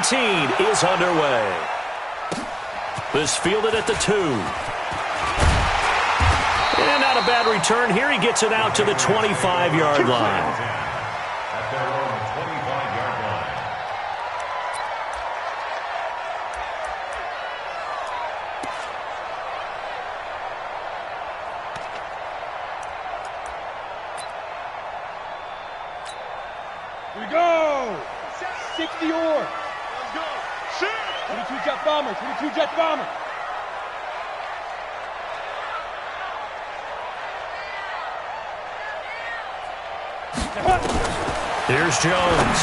17 is underway. This fielded at the 2. And not a bad return here. He gets it out to the 25-yard line. Here we go! 60 or. Let's go. 22 Jet Bomber, 22 Jet Bomber. Here's Jones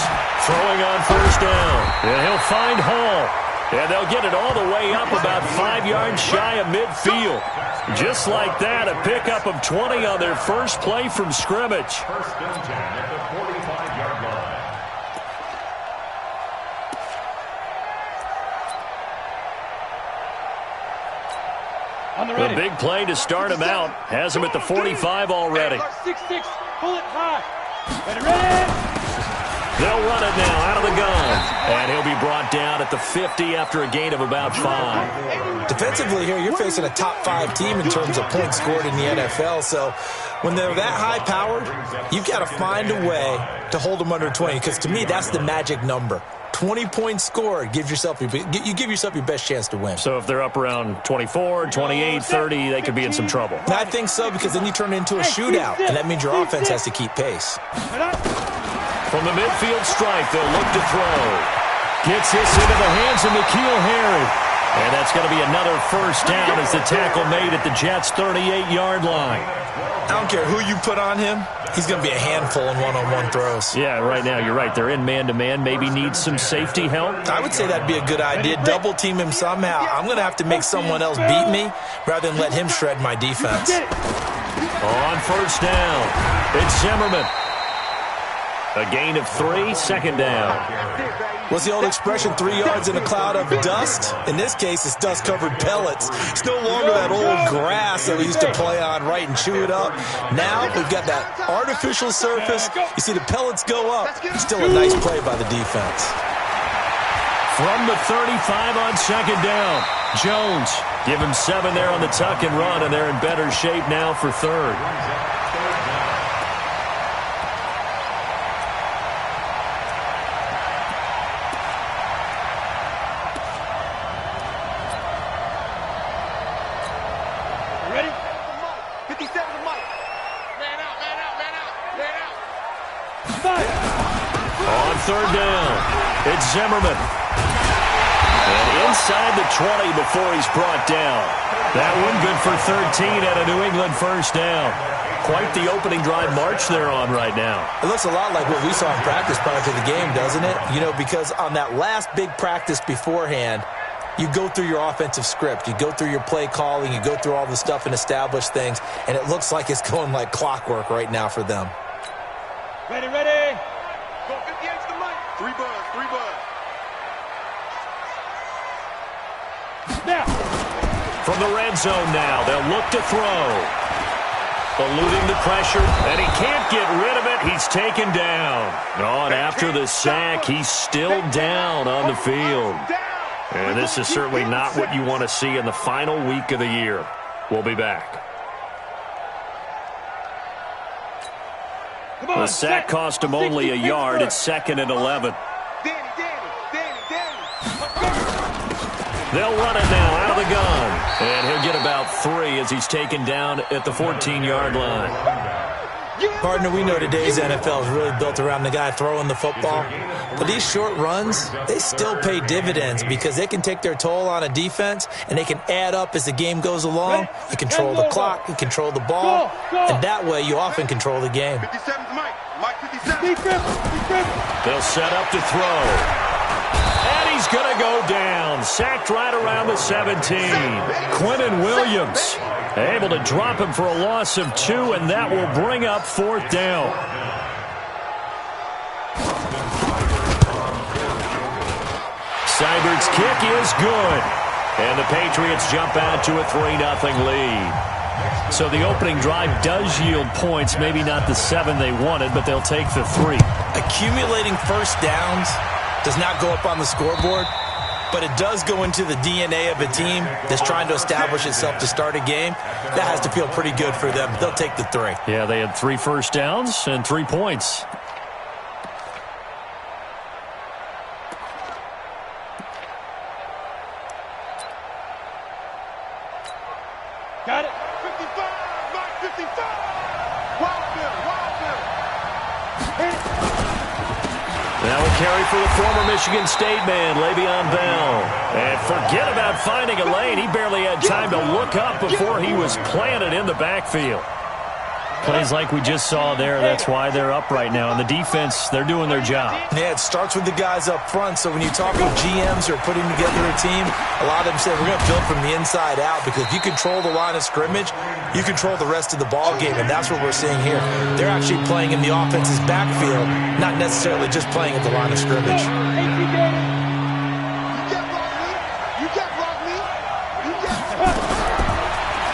throwing on first down. And he'll find Hall. And they'll get it all the way up about 5 yards shy of midfield. Just like that, a pickup of 20 on their first play from scrimmage. First and 10 at the 45-yard line. The big play to start him out has him at the 45 already. 6-6, pull it high. Ready? They'll run it now out of the gun. And he'll be brought down at the 50 after a gain of about 5. Defensively here, you're facing a top-5 team in terms of points scored in the NFL. So when they're that high-powered, you've got to find a way to hold them under 20. Because to me, that's the magic number. 20 points scored, you give yourself your best chance to win. So if they're up around 24, 28, 30, they could be in some trouble. And I think so, because then you turn it into a shootout, and that means your offense has to keep pace. From the midfield stripe, they'll look to throw. Gets this into the hands of N'Keal Harry. And that's going to be another first down as the tackle made at the Jets' 38-yard line. I don't care who you put on him. He's going to be a handful in one-on-one throws. Yeah, right now, you're right. They're in man-to-man. Maybe need some safety help. I would say that'd be a good idea. Double-team him somehow. I'm going to have to make someone else beat me rather than let him shred my defense. On first down, it's Zimmerman. A gain of 3, second down. What's the old expression, 3 yards in a cloud of dust? In this case, it's dust-covered pellets. It's no longer that old grass that we used to play on, right, and chew it up. Now we've got that artificial surface. You see the pellets go up. Still a nice play by the defense. From the 35 on second down, Jones. Give him 7 there on the tuck and run, and they're in better shape now for third. Third down, it's Zimmerman. And inside the 20 before he's brought down. That one good for 13 at a New England first down. Quite the opening drive march they're on right now. It looks a lot like what we saw in practice prior to the game, doesn't it? You know, because on that last big practice beforehand, you go through your offensive script. You go through your play calling. You go through all the stuff and establish things. And it looks like it's going like clockwork right now for them. Ready. Go 58 to the mic. 3 buzz. Now. From the red zone now, they'll look to throw. Eluding the pressure, and he can't get rid of it. He's taken down. And after the sack, he's still down on the field. And this is certainly not what you want to see in the final week of the year. We'll be back. The sack cost him only a yard. It's 2nd and 11. They'll run it now out of the gun. And he'll get about 3 as he's taken down at the 14-yard line. Partner, we know today's NFL is really built around the guy throwing the football. But these short runs, they still pay dividends because they can take their toll on a defense and they can add up as the game goes along. You control the clock, you control the ball, and that way you often control the game. 57 to Mike. Mike 57. They'll set up to throw. And he's going to go down. Sacked right around the 17. Quentin Williams able to drop him for a loss of 2, and that will bring up 4th down. Seibert's kick is good. And the Patriots jump out to a 3-0 lead. So the opening drive does yield points, maybe not the 7 they wanted, but they'll take the 3. Accumulating first downs does not go up on the scoreboard, but it does go into the DNA of a team that's trying to establish itself to start a game. That has to feel pretty good for them. They'll take the 3. Yeah, they had 3 first downs and 3 points. Got it. 55, Mike 55. Wild Bill, Wild Bill. Now a carry for the former Michigan State man, Le'Veon Bell. And forget about finding a lane. He barely had time to look up before he was planted in the backfield. Plays like we just saw there. That's why they're up right now. And the defense, they're doing their job. Yeah, it starts with the guys up front. So when you talk with GMs who are putting together a team, a lot of them say we're going to build from the inside out, because if you control the line of scrimmage, you control the rest of the ball game, and that's what we're seeing here. They're actually playing in the offense's backfield, not necessarily just playing at the line of scrimmage.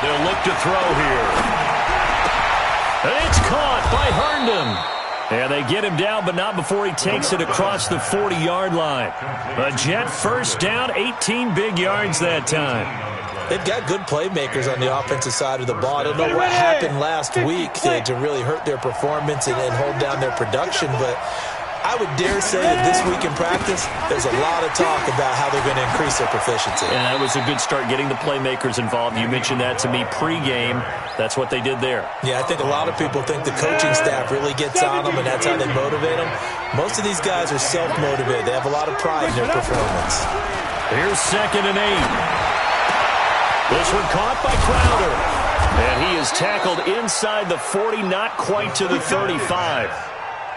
They'll look to throw here. And it's caught by Herndon. And they get him down, but not before he takes it across the 40-yard line. A Jet first down, 18 big yards that time. They've got good playmakers on the offensive side of the ball. I don't know what happened last week to really hurt their performance and hold down their production, but I would dare say that this week in practice, there's a lot of talk about how they're going to increase their proficiency. And that was a good start, getting the playmakers involved. You mentioned that to me pregame. That's what they did there. Yeah, I think a lot of people think the coaching staff really gets on them, and that's how they motivate them. Most of these guys are self-motivated. They have a lot of pride in their performance. Here's 2nd and 8. This one caught by Crowder. And he is tackled inside the 40, not quite to the 35.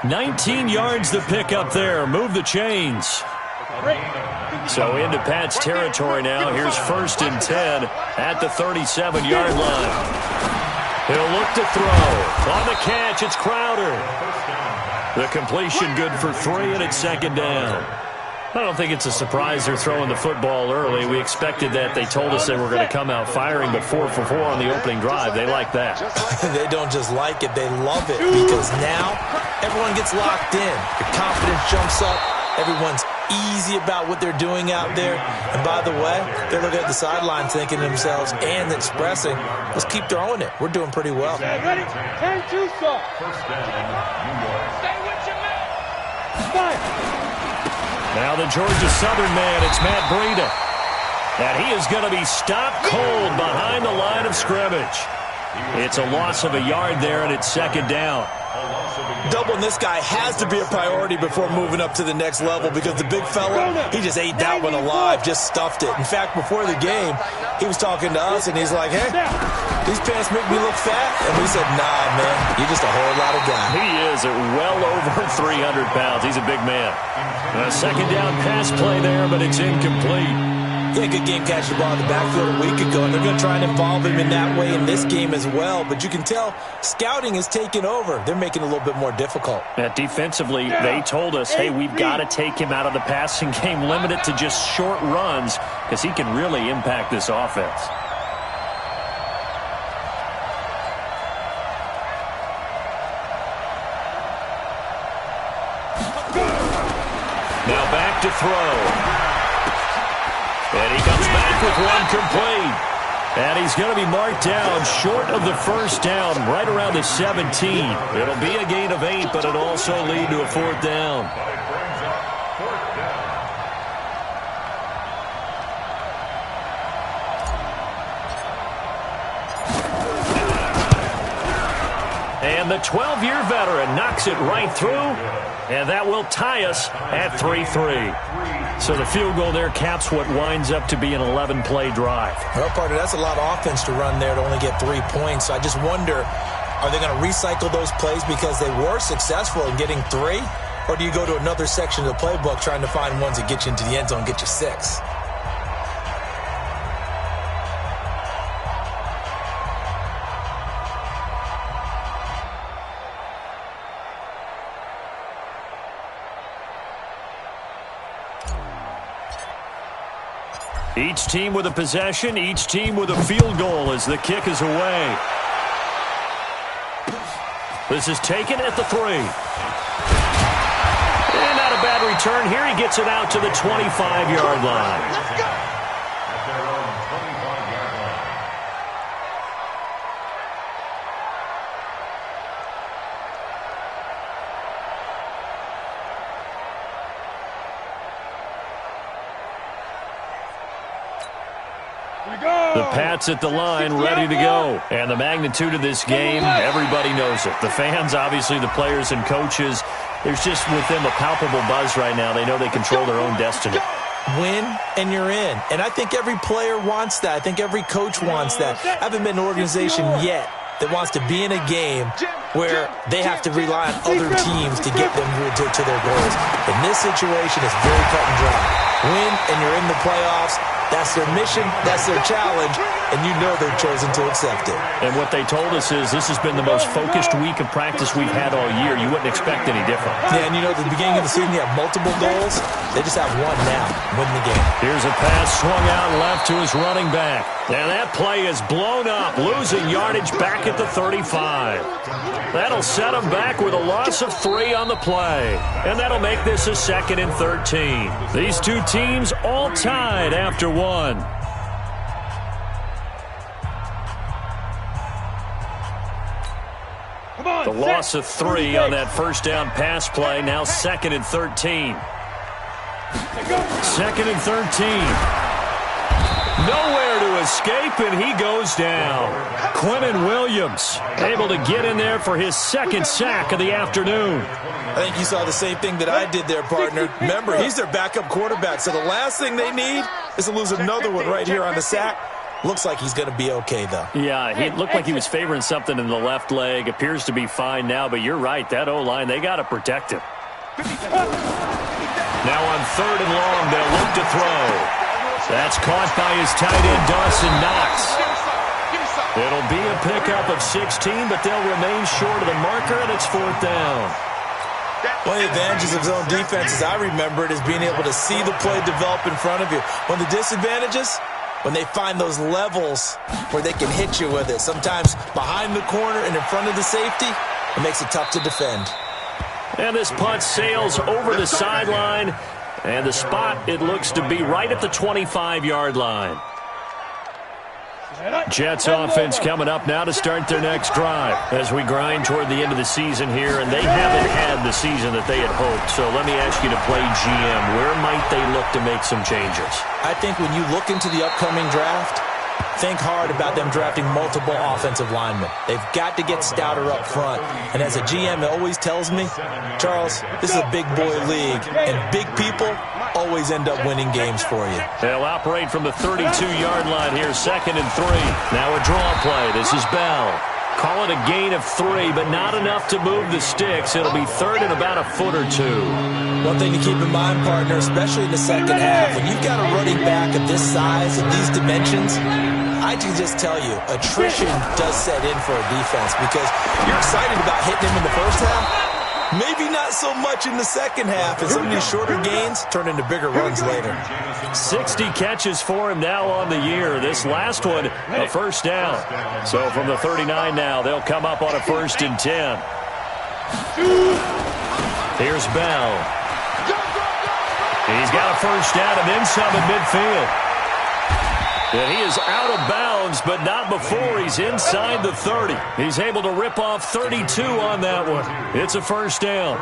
19 yards to pick up there. Move the chains. So into Pat's territory now. Here's 1st and 10 at the 37-yard line. He'll look to throw. On the catch, it's Crowder. The completion good for 3, and it's 2nd down. I don't think it's a surprise they're throwing the football early. We expected that. They told us they were going to come out firing, but 4 for 4 on the opening drive. They like that. They don't just like it. They love it, because now everyone gets locked in. Your confidence jumps up. Everyone's easy about what they're doing out there. And by the way, they're looking at the sideline thinking to themselves and expressing, let's keep throwing it. We're doing pretty well. Ready? 10-2 stop. Stay with your man. Fire. Now the Georgia Southern man, it's Matt Breida. And he is going to be stopped cold behind the line of scrimmage. It's a loss of a yard there, and it's 2nd down. Doubling this guy has to be a priority before moving up to the next level, because the big fella, he just ate that one alive, just stuffed it. In fact, before the game, he was talking to us, and he's like, hey, these pants make me look fat? And we said, nah, man, you're just a whole lot of guy. He is at well over 300 pounds. He's a big man. A 2nd down pass play there, but it's incomplete. Yeah, good game catching the ball in the backfield a week ago, and they're going to try and involve him in that way in this game as well. But you can tell scouting is taking over. They're making it a little bit more difficult. Defensively, they told us, hey, we've got to take him out of the passing game, limit it to just short runs, because he can really impact this offense. Now back to throw. And he comes back with one complete. And he's going to be marked down short of the first down, right around the 17. It'll be a gain of 8, but it'll also lead to a 4th down. And the 12-year veteran knocks it right through, and that will tie us at 3-3. So the field goal there caps what winds up to be an 11-play drive. Well, partner, that's a lot of offense to run there to only get 3 points. So I just wonder, are they going to recycle those plays because they were successful in getting 3? Or do you go to another section of the playbook trying to find ones that get you into the end zone and get you 6? Each team with a possession, each team with a field goal as the kick is away. This is taken at the 3. And not a bad return here. He gets it out to the 25-yard line. Let's go. At their own 25-yard line. Here we go. The Pats at the line, ready to go. And the magnitude of this game, everybody knows it. The fans, obviously, the players and coaches. There's just with them a palpable buzz right now. They know they control their own destiny. Win, and you're in. And I think every player wants that. I think every coach wants that. I haven't been an organization yet that wants to be in a game where they have to rely on other teams to get them to their goals. In this situation, it's very cut and dry. Win, and you're in the playoffs. That's their mission, that's their challenge, and you know they've chosen to accept it. And what they told us is this has been the most focused week of practice we've had all year. You wouldn't expect any different. Yeah, and you know, at the beginning of the season, you have multiple goals. They just have one now, win the game. Here's a pass swung out left to his running back. And that play is blown up, losing yardage back at the 35. That'll set him back with a loss of 3 on the play. And that'll make this a 2nd and 13. These two teams all tied after 1. Come on, The loss of 3 on that first down pass play. Now 2nd and 13. 2nd and 13. Nowhere to escape, and he goes down. Quinnen Williams able to get in there for his 2nd sack of the afternoon. I think you saw the same thing that I did there, partner. Remember, he's their backup quarterback, so the last thing they need is to lose another one right here on the sack. Looks like he's going to be okay, though. Yeah, he looked like he was favoring something in the left leg. Appears to be fine now, but you're right. That O-line, they got to protect him. Now on 3rd and long, they'll look to throw. That's caught by his tight end, Dawson Knox. It'll be a pickup of 16, but they'll remain short of the marker, and it's 4th down. One of the advantages of zone defense, as I remember it, is being able to see the play develop in front of you. One of the disadvantages, when they find those levels where they can hit you with it, sometimes behind the corner and in front of the safety, it makes it tough to defend. And this punt sails over the sideline. And the spot, it looks to be right at the 25-yard line. Jets offense coming up now to start their next drive as we grind toward the end of the season here, and they haven't had the season that they had hoped. So let me ask you to play GM. Where might they look to make some changes? I think when you look into the upcoming draft, think hard about them drafting multiple offensive linemen. They've got to get stouter up front. And as a GM, it always tells me, Charles, this is a big boy league, and big people always end up winning games for you. They'll operate from the 32-yard line here, 2nd and 3. Now a draw play. This is Bell. Call it a gain of 3, but not enough to move the sticks. It'll be 3rd and about a foot or 2. One thing to keep in mind, partner, especially in the second half, when you've got a running back of this size and these dimensions, I can just tell you, attrition does set in for a defense because you're excited about hitting him in the first half. Maybe not so much in the second half, and some of these shorter gains turn into bigger runs later. 60 catches for him now on the year. This last one, a first down. So from the 39 now, they'll come up on a 1st and 10. Here's Bell. He's got a first down and then some at midfield. And he is out of bounds, but not before he's inside the 30. He's able to rip off 32 on that one. It's a first down.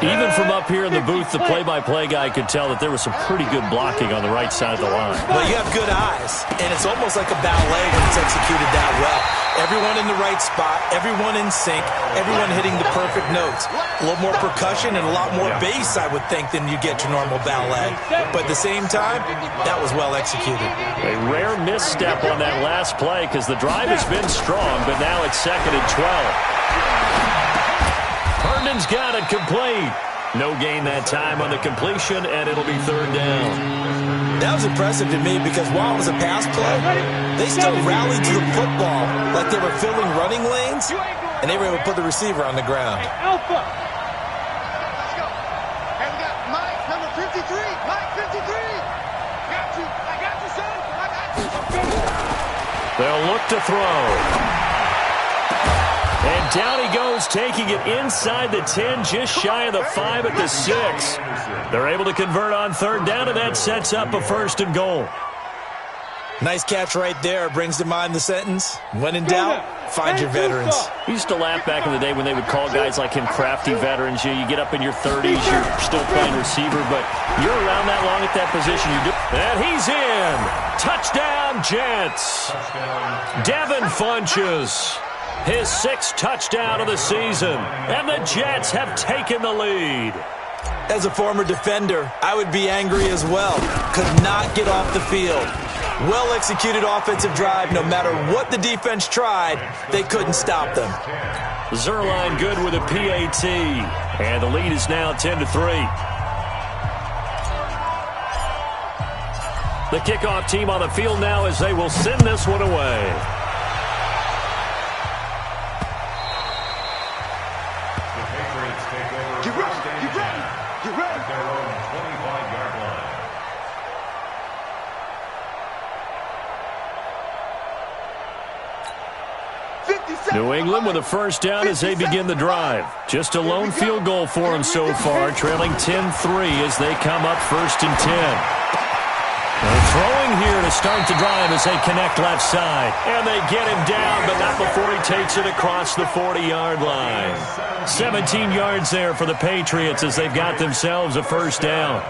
Even from up here in the booth, the play-by-play guy could tell that there was some pretty good blocking on the right side of the line. Well, you have good eyes, and it's almost like a ballet when it's executed that well. Everyone in the right spot, everyone in sync, everyone hitting the perfect notes. A little more percussion and a lot more bass, I would think, than you get your normal ballet. But at the same time, that was well executed. A rare misstep on that last play because the drive has been strong, but now it's 2nd and 12. Herndon's got it complete. No gain that time on the completion, and it'll be 3rd down. That was impressive to me because while it was a pass play, they still rallied to the football like they were filling running lanes, and they were able to put the receiver on the ground. Alpha. Let's go. And we got Mike, number 53. Mike, 53. Got you. I got you, son. I got you. They'll look to throw. And down he goes, taking it inside the 10, just shy of the 5 at the 6. They're able to convert on third down, and that sets up a 1st and goal. Nice catch right there. Brings to mind the sentence, when in doubt, find your veterans. He used to laugh back in the day when they would call guys like him crafty veterans. You get up in your 30s, you're still playing receiver, but you're around that long at that position. And he's in. Touchdown, Jets. Devin Funchess, his 6th touchdown of the season, and the Jets have taken the lead. As a former defender, I would be angry as well. Could not get off the field. Well-executed offensive drive. No matter what the defense tried, they couldn't stop them. Zuerlein good with a PAT, and the lead is now 10-3. The kickoff team on the field now as they will send this one away. New England with a 1st down as they begin the drive. Just a lone field goal for them so far, trailing 10-3 as they come up 1st and 10. They're throwing here to start the drive as they connect left side. And they get him down, but not before he takes it across the 40-yard line. 17 yards there for the Patriots as they've got themselves a 1st down.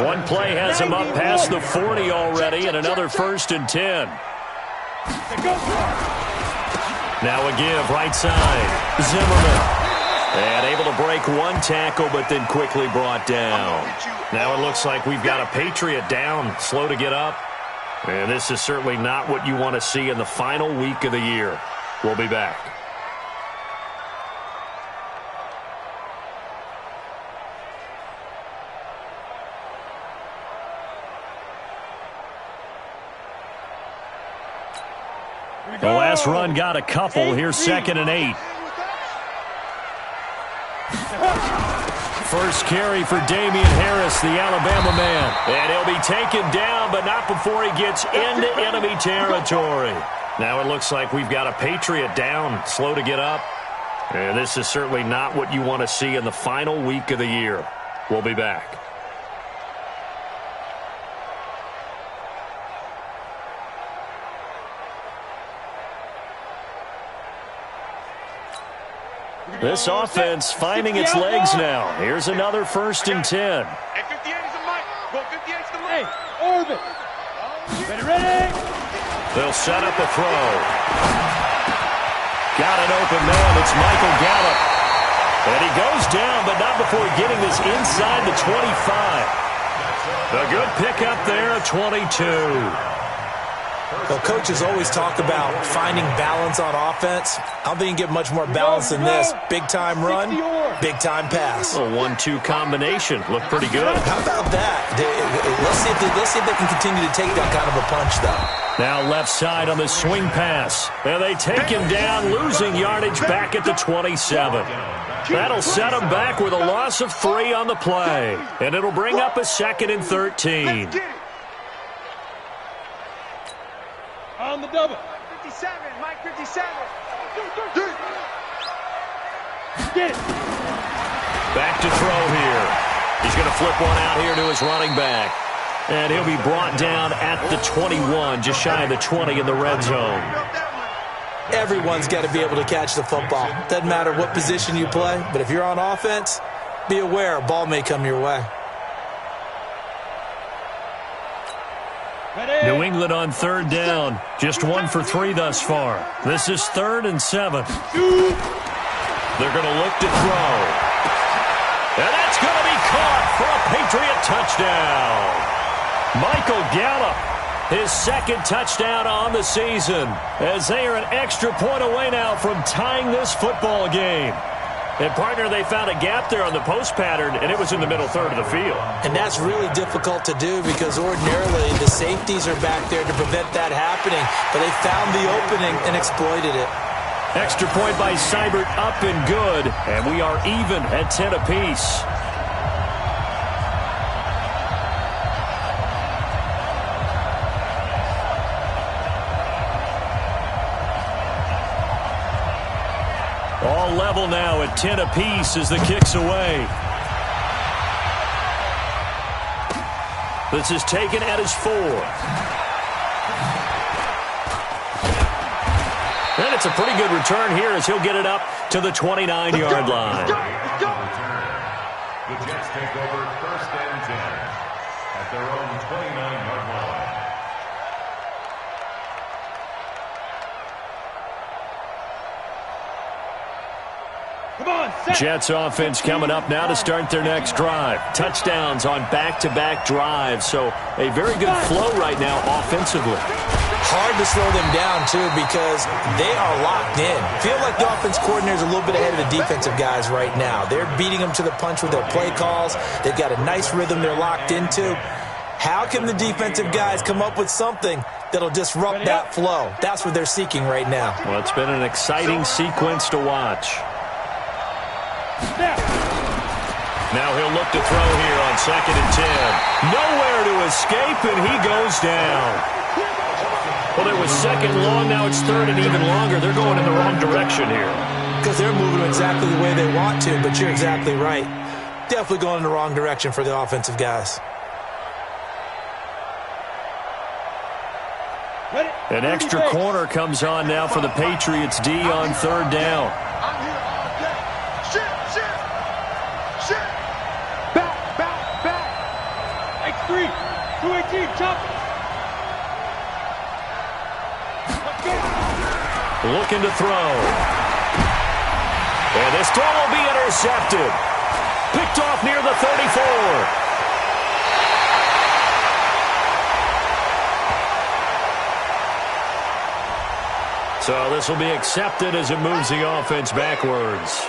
One play has them up past the 40 already, and another 1st and 10. Now a give, right side. Zimmerman. And able to break one tackle, but then quickly brought down. Now it looks like we've got a Patriot down, slow to get up. And this is certainly not what you want to see in the final week of the year. We'll be back. The last run got a couple. Here's 2nd and 8. First carry for Damian Harris, the Alabama man. And he'll be taken down, but not before he gets into enemy territory. Now it looks like we've got a Patriot down, slow to get up. And this is certainly not what you want to see in the final week of the year. We'll be back. This offense finding its legs now. Here's another 1st and 10. Hey, orbit. Ready? They'll set up a throw. Got an open man. It's Michael Gallup. And he goes down, but not before getting this inside the 25. A good pickup there at 22. Well, coaches always talk about finding balance on offense. I don't think you can get much more balance than this. Big-time run, big-time pass. A 1-2 combination. Looked pretty good. How about that? Let's see if they can continue to take that kind of a punch, though. Now left side on the swing pass. And they take him down, losing yardage back at the 27. That'll set him back with a loss of 3 on the play. And it'll bring up a 2nd and 13. On the double. 57, Mike 57. Get it. Back to throw here. He's going to flip one out here to his running back. And he'll be brought down at the 21, just shy of the 20 in the red zone. Everyone's got to be able to catch the football. Doesn't matter what position you play, but if you're on offense, be aware a ball may come your way. New England on 3rd down. Just 1 for 3 thus far. This is 3rd and 7. They're going to look to throw. And that's going to be caught for a Patriot touchdown. Michael Gallup, his 2nd touchdown on the season, as they are an extra point away now from tying this football game. And, partner, they found a gap there on the post pattern, and it was in the middle third of the field. And that's really difficult to do because ordinarily the safeties are back there to prevent that happening. But they found the opening and exploited it. Extra point by Seibert, up and good. And we are even at 10 apiece. all level now at 10 apiece as the kick's away. This is taken at his 4. And it's a pretty good return here as he'll get it up to the 29-yard line. The Jets take over 1st and 10 at their own 29-yard line. Come on, set. Jets offense coming up now to start their next drive. Touchdowns on back-to-back drives, so a very good flow right now offensively. Hard to slow them down, too, because they are locked in. Feel like the offense coordinator is a little bit ahead of the defensive guys right now. They're beating them to the punch with their play calls. They've got a nice rhythm they're locked into. How can the defensive guys come up with something that'll disrupt that flow? That's what they're seeking right now. Well, it's been an exciting sequence to watch. Now he'll look to throw here on 2nd and 10. Nowhere to escape, and he goes down. Well, it was 2nd long, now it's 3rd and even longer. They're going in the wrong direction here. Because they're moving exactly the way they want to, but you're exactly right. Definitely going in the wrong direction for the offensive guys. An extra corner comes on now for the Patriots D on 3rd down. I'm here all day. Shit. Back. X3, 218, chop it. Looking to throw. And this throw will be intercepted. Picked off near the 34. So this will be accepted as it moves the offense backwards.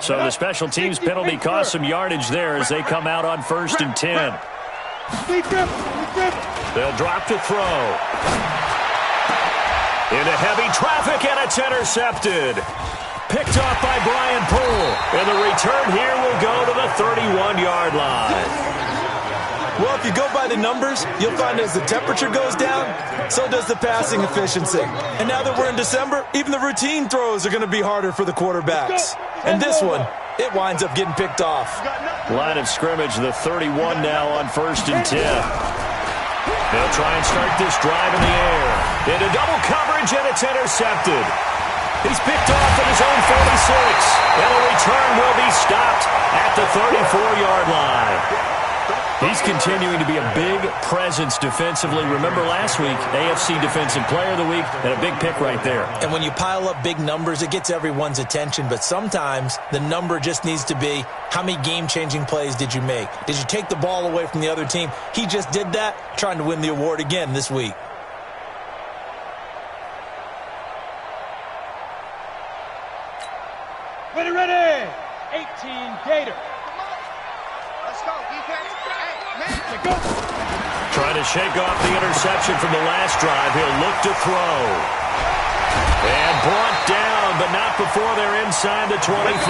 So the special teams penalty cost some yardage there as they come out on 1st and 10. They'll drop to throw. Into heavy traffic, and it's intercepted. Picked off by Brian Poole. And the return here will go to the 31-yard line. Well, if you go by the numbers, you'll find as the temperature goes down, so does the passing efficiency. And now that we're in December, even the routine throws are going to be harder for the quarterbacks. And this one, it winds up getting picked off. Line of scrimmage, the 31 now on 1st and 10. They'll try and start this drive in the air. Into double coverage, and it's intercepted. He's picked off at his own 46. And the return will be stopped at the 34-yard line. He's continuing to be a big presence defensively. Remember last week, AFC Defensive Player of the Week, and a big pick right there. And when you pile up big numbers, it gets everyone's attention. But sometimes the number just needs to be, how many game-changing plays did you make? Did you take the ball away from the other team? He just did that, trying to win the award again this week. Ready. 18, Gator. Let's go, defense. Hey, man. Go. Trying to shake off the interception from the last drive. He'll look to throw. And brought down, but not before they're inside the 25.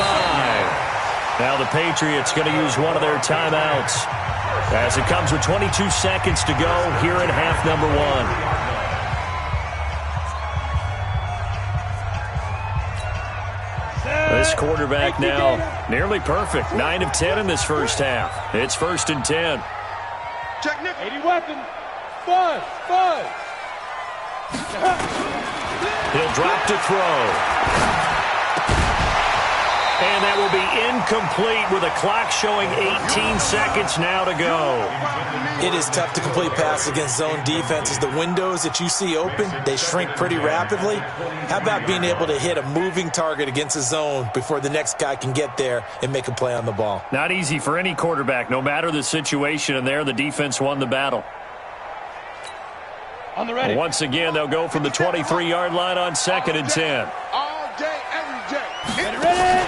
Now the Patriots going to use one of their timeouts as it comes with 22 seconds to go here in half number 1. This quarterback now nearly perfect. 9 of 10 in this first half. It's 1st and 10. Check Nick. 80 weapon. Buzz. He'll drop to throw. And that will be incomplete with a clock showing 18 seconds now to go. It is tough to complete passes against zone defenses. The windows that you see open, they shrink pretty rapidly. How about being able to hit a moving target against a zone before the next guy can get there and make a play on the ball? Not easy for any quarterback, no matter the situation, and there the defense won the battle. On the ready. Once again, they'll go from the 23-yard line on 2nd and 10. All day, every day. Ready.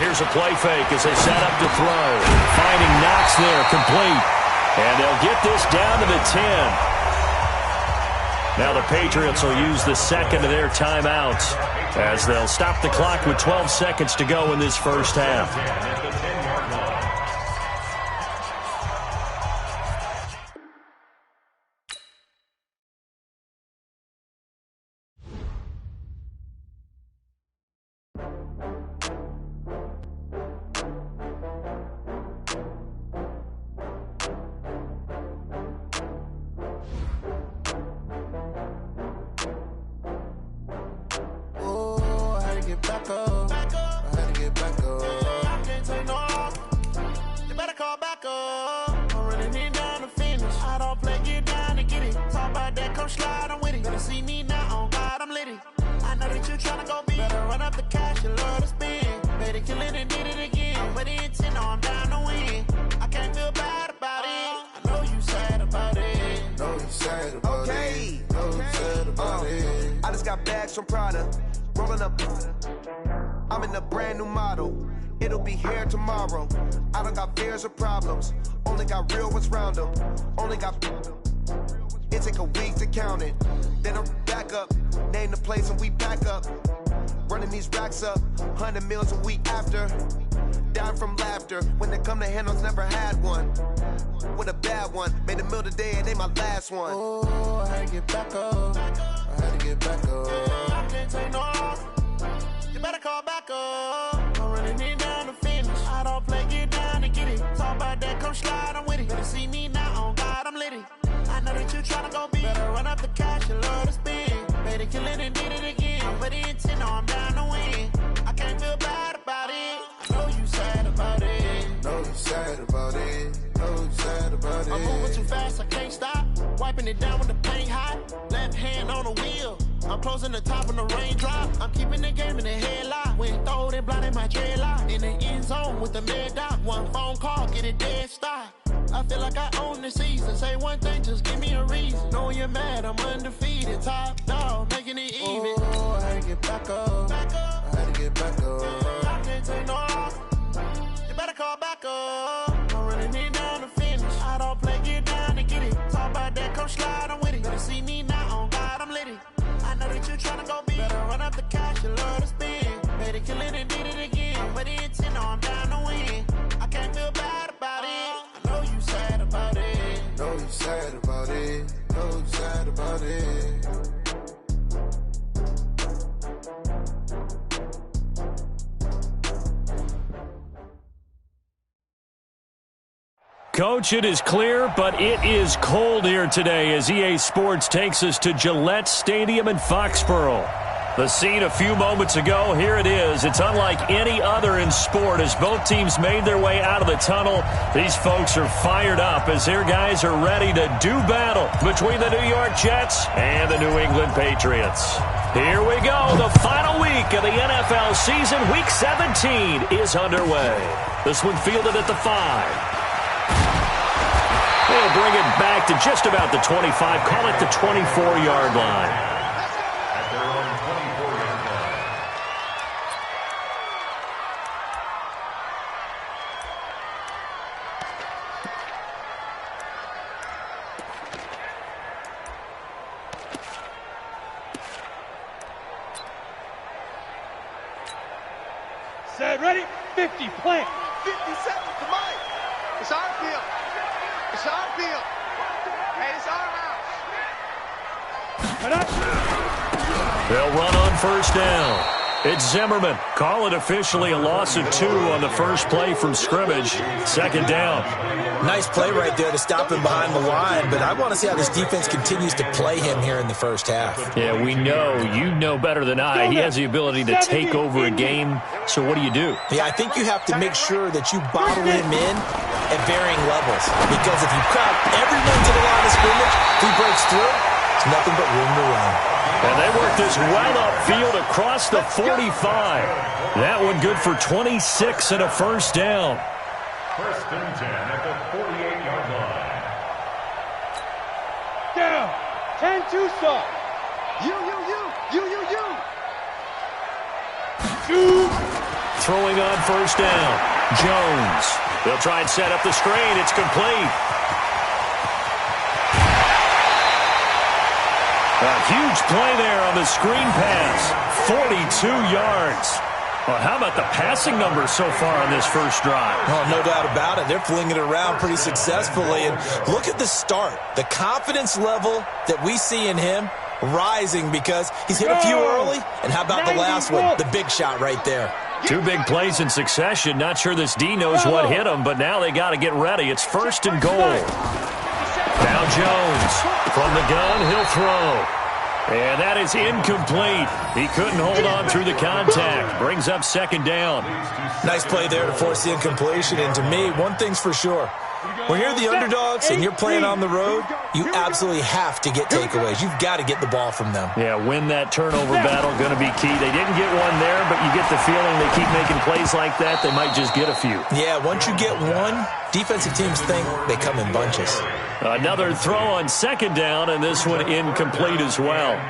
Here's a play fake as they set up to throw. Finding Knox there, complete. And they'll get this down to the 10. Now the Patriots will use the second of their timeouts as they'll stop the clock with 12 seconds to go in this first half. From Prada, rolling up. I'm in a brand new model. It'll be here tomorrow. I don't got fears or problems. Only got real ones round them. Only got. It take a week to count it. Then I'm back up. Name the place and we pack up. Running these racks up. 100 meals a week after. Dying from laughter. When they come to handles, never had one. With a bad one. Made a meal today and they my last one. Oh, I had to get back up. I had to get back up. I can't take no loss. You better call back up. I'm running it down to finish. I don't play, get down to get it. Talk about that, come slide, I'm with it. Better see me now, on God, I'm litty. I know that you tryna go big. Better run up the cash, you love to spend. Better kill it and did it again. Put it in 10, I'm down to win. I can't feel bad about it. I know you sad about it. Know you sad about it. Know you sad about it. I'm moving too fast, I can't stop. Wiping it down with the paint hot. Left hand on the wheel. I'm closing the top of the raindrop. I'm keeping the game in the headlock. When throw it blind in my dreadlock. In the end zone with the mid dot. One phone call, get it dead stop. I feel like I own the season. Say one thing, just give me a reason. Knowing you're mad, I'm undefeated. Top dog, making it even. Oh, I had to get back up. I had to get back up. I can't take no loss. You better call back up. I'm running it down to finish. I don't play, get down to get it. Talk about that, come slide, I'm with it. Better see me now, on God, I'm litty. I know that you tryna go big. Better run up the cash, you love to spend. Better kill it and did it again. Put it in 10, I'm down to win. I can't feel bad about it. I know you sad about it. Know you sad about it. Know you sad about it. Coach, it is clear, but it is cold here today as EA Sports takes us to Gillette Stadium in Foxborough. The scene a few moments ago, here it is. It's unlike any other in sport as both teams made their way out of the tunnel. These folks are fired up as their guys are ready to do battle between the New York Jets and the New England Patriots. Here we go. The final week of the NFL season, Week 17, is underway. This one fielded at the 5. They'll bring it back to just about the 25, call it the 24-yard line. At their own 24-yard line. Set, ready, 50, plant. 50 seconds to Mike. It's our field. It's our field. Hey, it's our house. They'll run on first down. It's Zimmerman. Call it officially a loss of 2 on the first play from scrimmage. Second down. Nice play right there to stop him behind the line, but I want to see how this defense continues to play him here in the first half. Yeah, we know. You know better than I. He has the ability to take over a game, so what do? Yeah, I think you have to make sure that you bottle him in at varying levels, because if you crowd everyone to the line of scrimmage, if he breaks through, it's nothing but room to run. And they work this well upfield across the 45. That one good for 26 and a first down. First and 10 at the 48-yard line. Down. 10-2 stop. You. Throwing on first down. Jones. They'll try and set up the screen. It's complete. A huge play there on the screen pass. 42 yards. Well, how about the passing numbers so far on this first drive? Oh, no doubt about it. They're flinging it around pretty successfully. And look at the start. The confidence level that we see in him rising because he's hit a few early. And how about the last one? The big shot right there. 2 big plays in succession. Not sure this D knows what hit him, but now they got to get ready. It's 1st and goal. Now Jones from the gun. He'll throw. And that is incomplete. He couldn't hold on through the contact. Brings up 2nd down. Nice play there to force the incompletion. And to me, one thing's for sure. When you're the underdogs and you're playing on the road, you absolutely have to get takeaways. You've got to get the ball from them. Yeah, win that turnover battle, going to be key. They didn't get one there, but you get the feeling they keep making plays like that, they might just get a few. Yeah, once you get one, defensive teams think they come in bunches. Another throw on 2nd down, and this one incomplete as well.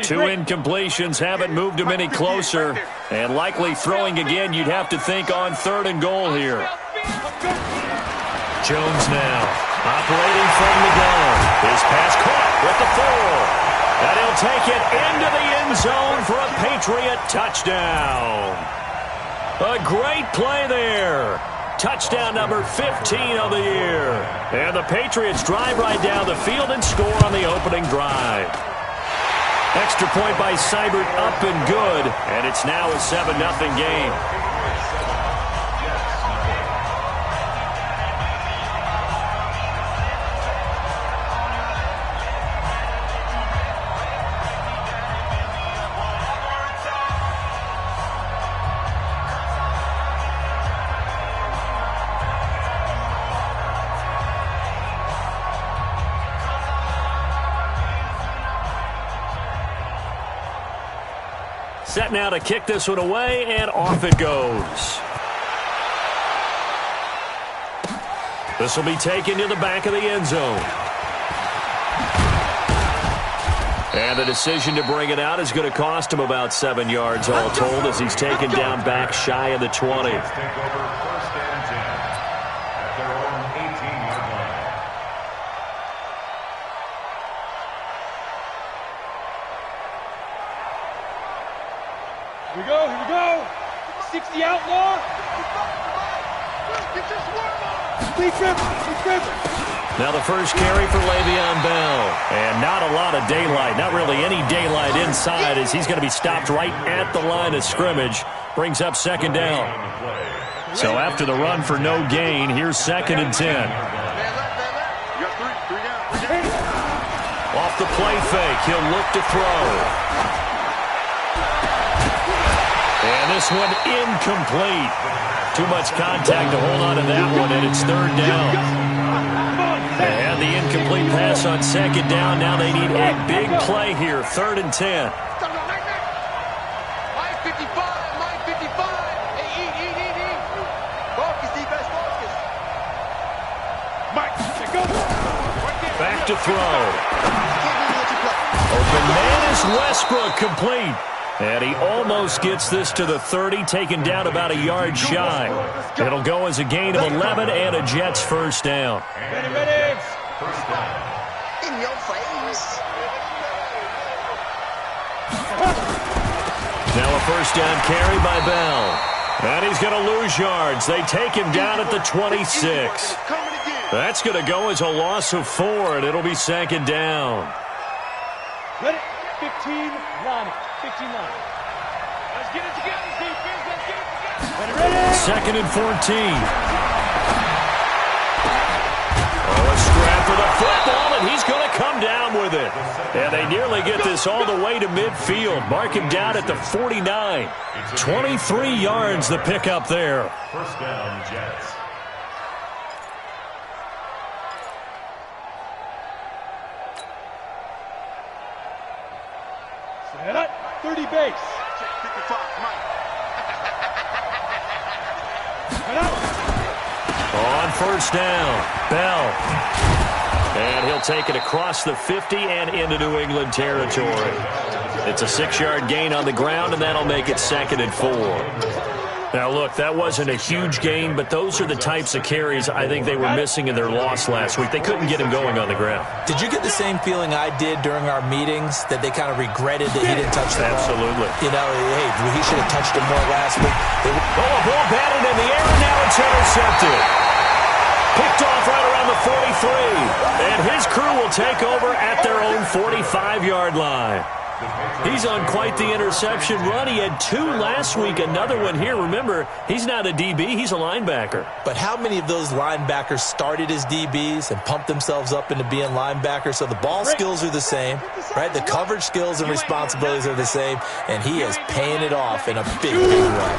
Two incompletions haven't moved him any closer. And likely throwing again, you'd have to think on 3rd and goal here. Jones now operating from the gun. His pass caught with the 4. And he'll take it into the end zone for a Patriot touchdown. A great play there. Touchdown number 15 of the year. And the Patriots drive right down the field and score on the opening drive. Extra point by Seibert up and good, and it's now a 7-0 game. Set now to kick this one away, and off it goes. This will be taken to the back of the end zone. And the decision to bring it out is going to cost him about 7 yards all told as he's taken down back shy of the 20. Here we go. 60 outlaw. Now the first carry for Le'Veon Bell. And not a lot of daylight, not really any daylight inside as he's going to be stopped right at the line of scrimmage. Brings up 2nd down. So after the run for no gain, here's 2nd and 10. Off the play fake, he'll look to throw. And this one incomplete. Too much contact to hold on to that one, and it's 3rd down. And the incomplete pass on 2nd down. Now they need a big play here, 3rd and 10. Back to throw. Open man is Westbrook, complete. And he almost gets this to the 30, taken down about a yard shy. It'll go as a gain of 11 and a Jets first down. Ready. In your face. Now a first down carry by Bell. And he's going to lose yards. They take him down at the 26. That's going to go as a loss of 4, and it'll be 2nd down. Ready. 15-9. 15-9. Let's get it together, defense. Let's get it together. Ready. 2nd and 14. Oh, a scrap for the football, and he's going to come down with it. And they nearly get this all the way to midfield. Mark him down at the 49. 23 yards the pickup there. First down, Jets. Set up. 30 base. On first down, Bell. And he'll take it across the 50 and into New England territory. It's a 6-yard gain on the ground, and that'll make it 2nd and 4. Now, look, that wasn't a huge gain, but those are the types of carries I think they were missing in their loss last week. They couldn't get him going on the ground. Did you get the same feeling I did during our meetings, that they kind of regretted that he didn't touch the ball? Absolutely. You know, hey, he should have touched it more last week. A ball batted in the air, and now it's intercepted. Picked off right around the 43. And his crew will take over at their own 45-yard line. He's on quite the interception run. He had 2 last week, another one here. Remember, he's not a DB, he's a linebacker. But how many of those linebackers started as DBs and pumped themselves up into being linebackers? So the ball skills are the same, right? The coverage skills and responsibilities are the same, and he is paying it off in a big, big way.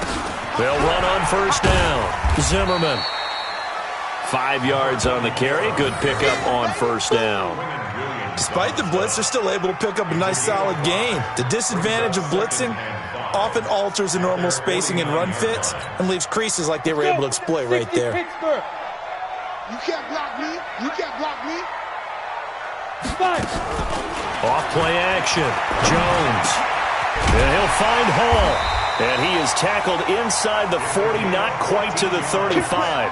They'll run on first down. Zimmerman. 5 yards on the carry. Good pickup on first down. Despite the blitz, they're still able to pick up a nice, solid gain. The disadvantage of blitzing often alters the normal spacing and run fits and leaves creases like they were able to exploit right there. You can't block me. You can't block me. Off play action. Jones. And he'll find Hall. And he is tackled inside the 40, not quite to the 35.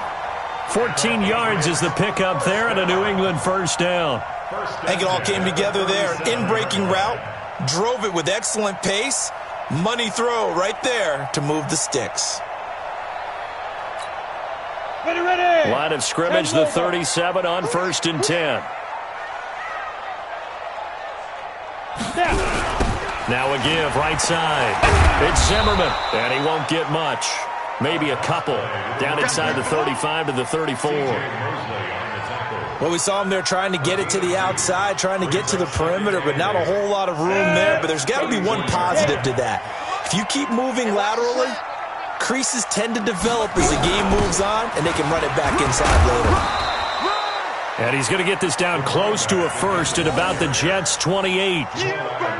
14 yards is the pickup there and a New England first down. I think it all came together there. In-breaking route, drove it with excellent pace. Money throw right there to move the sticks. Ready. Line of scrimmage, the 37 on 1st and 10. Now a give, right side. It's Zimmerman, and he won't get much. Maybe a couple. Down inside the 35 to the 34. Well, we saw him there trying to get it to the outside, trying to get to the perimeter, but not a whole lot of room there. But there's got to be one positive to that. If you keep moving laterally, creases tend to develop as the game moves on, and they can run it back inside later. And he's going to get this down close to a first at about the Jets' 28.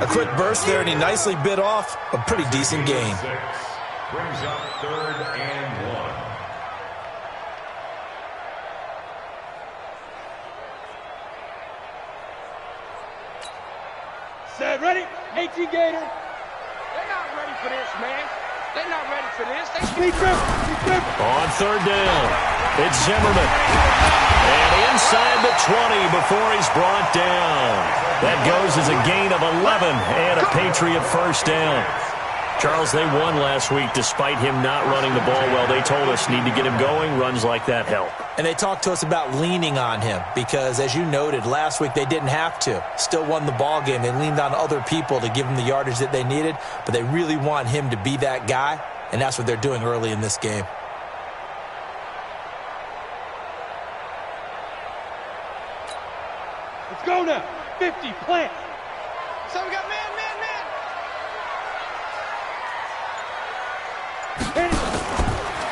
A quick burst there, and he nicely bit off a pretty decent gain. Brings up 3rd and 1. Set, ready? 18 Gator. They're not ready for this, man. They're not ready for this. Speed grip. On 3rd down, it's Zimmerman. And inside the 20 before he's brought down. That goes as a gain of 11 and a Patriot first down. Charles, they won last week despite him not running the ball well. They told us need to get him going. Runs like that help. And they talked to us about leaning on him because, as you noted, last week they didn't have to. Still won the ball game. They leaned on other people to give them the yardage that they needed, but they really want him to be that guy, and that's what they're doing early in this game. Let's go now. 50, plant. So we got man.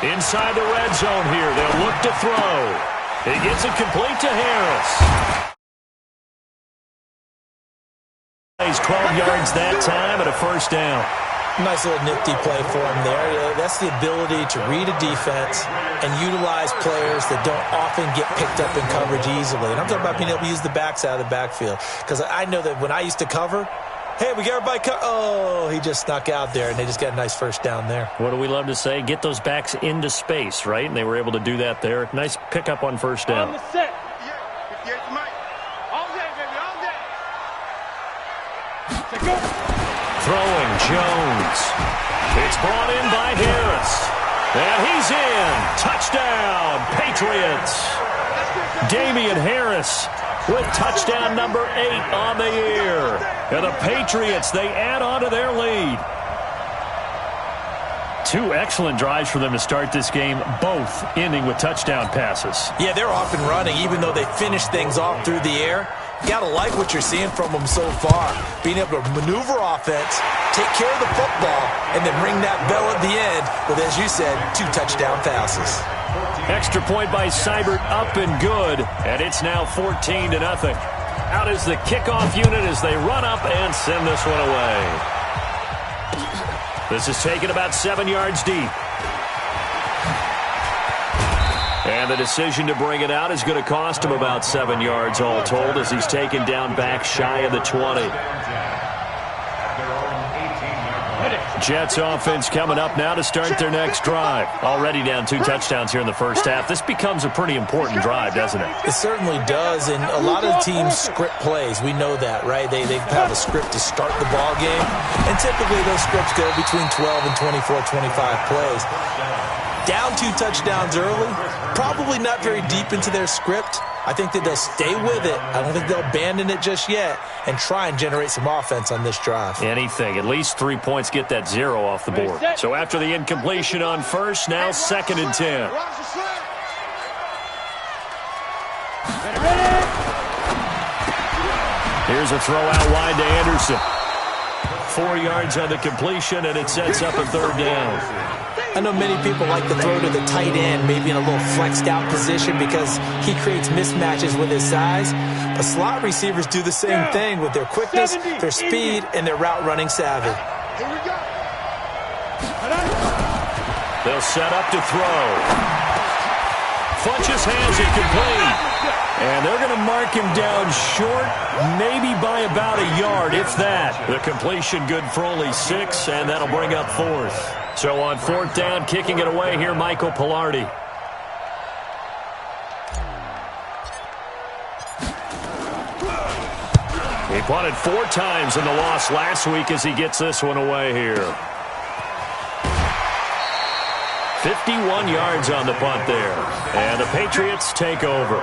Inside the red zone here, they'll look to throw. He gets it complete to Harris. He's 12 yards that time and a first down. Nice little nifty play for him there. That's the ability to read a defense and utilize players that don't often get picked up in coverage easily. And I'm talking about being able to use the backs out of the backfield. Because I know that when I used to cover, hey, we got everybody oh, he just snuck out there, and they just got a nice first down there. What do we love to say? Get those backs into space, right? And they were able to do that there. Nice pickup on first down. On the set. Yeah, Mike. All day, baby, all day. Set, go. Throwing, Jones. It's brought in by Harris. And he's in. Touchdown, Patriots. Damian Harris with touchdown number 8 on the year. And the Patriots, they add on to their lead. 2 excellent drives for them to start this game, both ending with touchdown passes. Yeah, they're off and running, even though they finish things off through the air. You got to like what you're seeing from them so far. Being able to maneuver offense, take care of the football, and then ring that bell at the end with, as you said, 2 touchdown passes. Extra point by Seibert, up and good, and it's now 14-0. Out is the kickoff unit as they run up and send this one away. This is taken about 7 yards deep. And the decision to bring it out is going to cost him about 7 yards all told as he's taken down back shy of the 20. Jets offense coming up now to start their next drive. Already down 2 touchdowns here in the first half. This becomes a pretty important drive, doesn't it? It certainly does, and a lot of the teams script plays. We know that, right? They have a script to start the ball game, and typically those scripts go between 12 and 24, 25 plays. Down 2 touchdowns early, probably not very deep into their script. I think that they'll stay with it. I don't think they'll abandon it just yet and try and generate some offense on this drive. Anything. At least 3 points, get that 0 off the board. So after the incompletion on first, now 2nd and 10. Here's a throw out wide to Anderson. 4 yards on the completion, and it sets up a 3rd down. I know many people like to throw to the tight end, maybe in a little flexed out position because he creates mismatches with his size. But slot receivers do the same thing with their quickness, their speed, and their route running savvy. Here we go. They'll set up to throw. Funchess has it complete. And they're going to mark him down short, maybe by about a yard, if that. The completion good for only 6, and that'll bring up 4th. So on 4th down, kicking it away here, Michael Pilardi. He punted 4 times in the loss last week as he gets this one away here. 51 yards on the punt there. And the Patriots take over.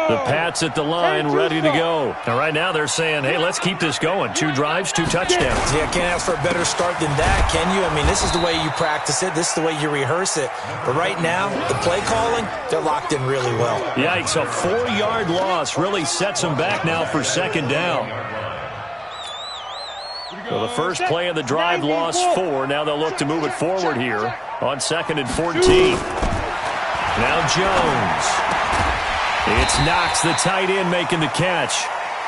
The Pats at the line, ready to go. And right now they're saying, hey, let's keep this going. 2 drives, 2 touchdowns. Yeah, can't ask for a better start than that, can you? I mean, this is the way you practice it. This is the way you rehearse it. But right now, the play calling, they're locked in really well. Yikes, a 4-yard loss really sets them back now for 2nd down. Well, the first play of the drive lost 4. Now they'll look to move it forward here on 2nd and 14. Now Jones. It's Knox, the tight end, making the catch.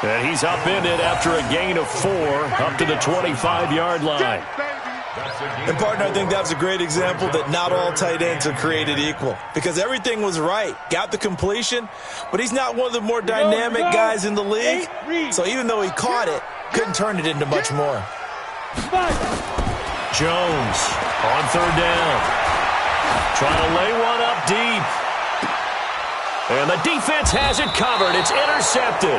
And he's upended after a gain of 4 up to the 25-yard line. And, partner, I think that was a great example that not all tight ends are created equal because everything was right. Got the completion, but he's not one of the more dynamic guys in the league. So even though he caught it, couldn't turn it into much more. Jones on 3rd down. Trying to lay one up deep. And the defense has it covered. It's intercepted.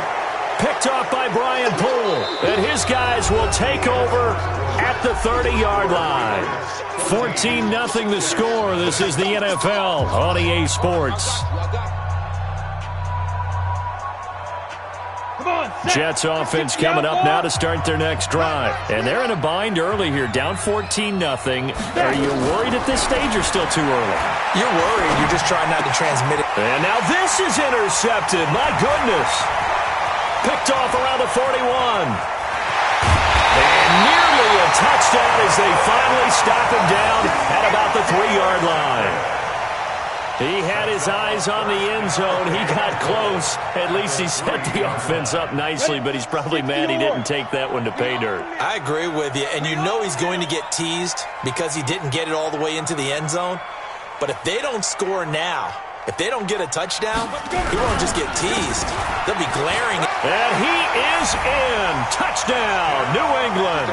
Picked off by Brian Poole. And his guys will take over at the 30-yard line. 14-0 the score. This is the NFL on EA Sports. Jets offense coming up now to start their next drive. And they're in a bind early here, down 14-0. Are you worried at this stage or still too early? You're worried. You're just trying not to transmit it. And now this is intercepted. My goodness. Picked off around the 41. And nearly a touchdown as they finally stop him down at about the 3-yard line. He had his eyes on the end zone. He got close. At least he set the offense up nicely, but he's probably mad he didn't take that one to pay dirt. I agree with you, and you know he's going to get teased because he didn't get it all the way into the end zone. But if they don't score now, if they don't get a touchdown, he won't just get teased. They'll be glaring. And he is in. Touchdown, New England.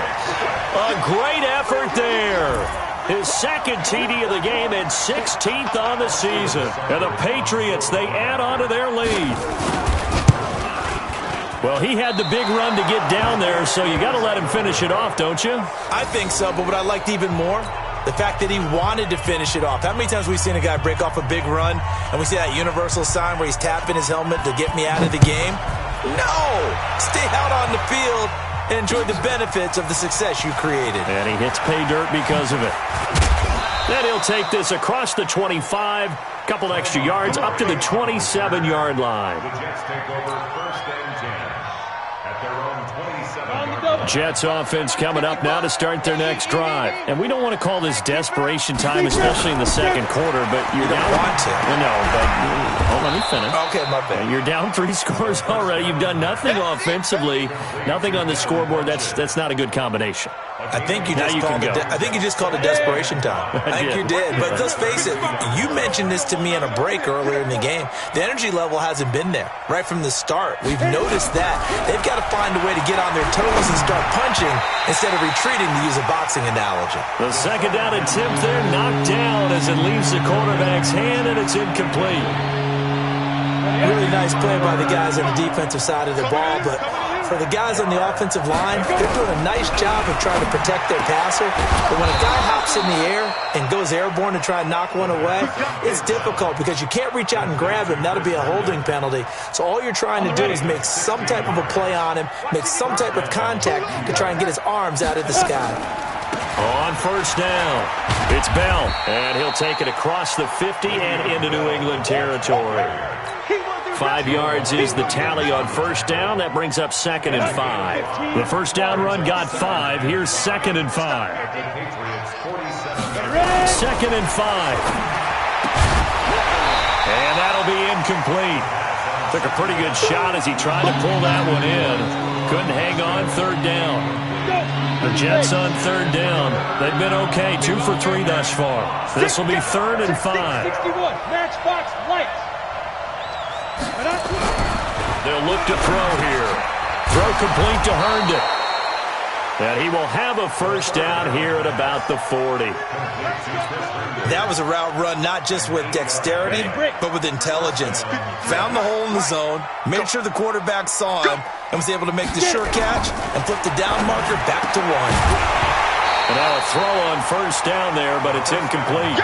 A great effort there. His 2nd TD of the game and 16th on the season. And the Patriots, they add on to their lead. Well, he had the big run to get down there, so you got to let him finish it off, don't you? I think so, but what I liked even more, the fact that he wanted to finish it off. How many times have we seen a guy break off a big run, and we see that universal sign where he's tapping his helmet to get me out of the game? No! Stay out on the field and enjoy the benefits of the success you created. And he hits pay dirt because of it. Then he'll take this across the 25, couple extra yards, up to the 27-yard line. The Jets take over 1st and 10 at their own Jets offense coming up now to start their next drive. And we don't want to call this desperation time, especially in the second quarter, but you're down. You don't want to. No, but let me finish. Okay, my bad. You're down 3 scores already. You've done nothing offensively, nothing on the scoreboard. That's not a good combination. I think you just called it desperation time. I think you did. But let's face it, you mentioned this to me in a break earlier in the game. The energy level hasn't been there right from the start. We've noticed that. They've got to find a way to get on their toes and start punching instead of retreating, to use a boxing analogy. The second down attempt there knocked down as it leaves the quarterback's hand, and it's incomplete. Really nice play by the guys on the defensive side of the ball, but for the guys on the offensive line, they're doing a nice job of trying to protect their passer. But when a guy hops in the air and goes airborne to try and knock one away, it's difficult because you can't reach out and grab him. That'll be a holding penalty. So all you're trying to do is make some type of a play on him, make some type of contact to try and get his arms out of the sky. On first down, it's Bell, and he'll take it across the 50 and into New England territory. 5 yards is the tally on first down. That brings up 2nd and 5. The first down run got 5. Here's 2nd and 5. 2nd and 5. And that'll be incomplete. Took a pretty good shot as he tried to pull that one in. Couldn't hang on. 3rd down. The Jets on 3rd down. They've been okay. 2 for 3 thus far. This will be 3rd and 5. 61. Matchbox lights. They'll look to throw here. Throw complete to Herndon. And he will have a first down here at about the 40. That was a route run not just with dexterity, but with intelligence. Found the hole in the zone, made sure the quarterback saw him, and was able to make the sure catch and flip the down marker back to 1. And now a throw on first down there, but it's incomplete.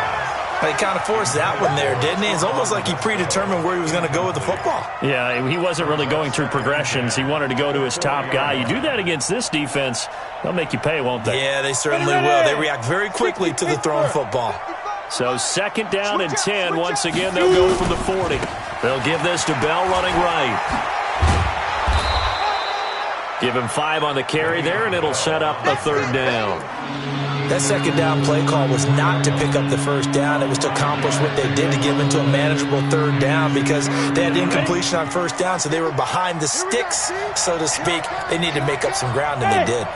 He kind of forced that one there, didn't he? It's almost like he predetermined where he was going to go with the football. Yeah, he wasn't really going through progressions. He wanted to go to his top guy. You do that against this defense, they'll make you pay, won't they? Yeah, they certainly will. They react very quickly to the thrown football. So 2nd down and 10. Once again, they'll go from the 40. They'll give this to Bell running right. Give him 5 on the carry there, and it'll set up a 3rd down. That 2nd down play call was not to pick up the first down. It was to accomplish what they did, to give into a manageable 3rd down, because they had incompletion on first down, so they were behind the sticks, so to speak. They needed to make up some ground, and they did.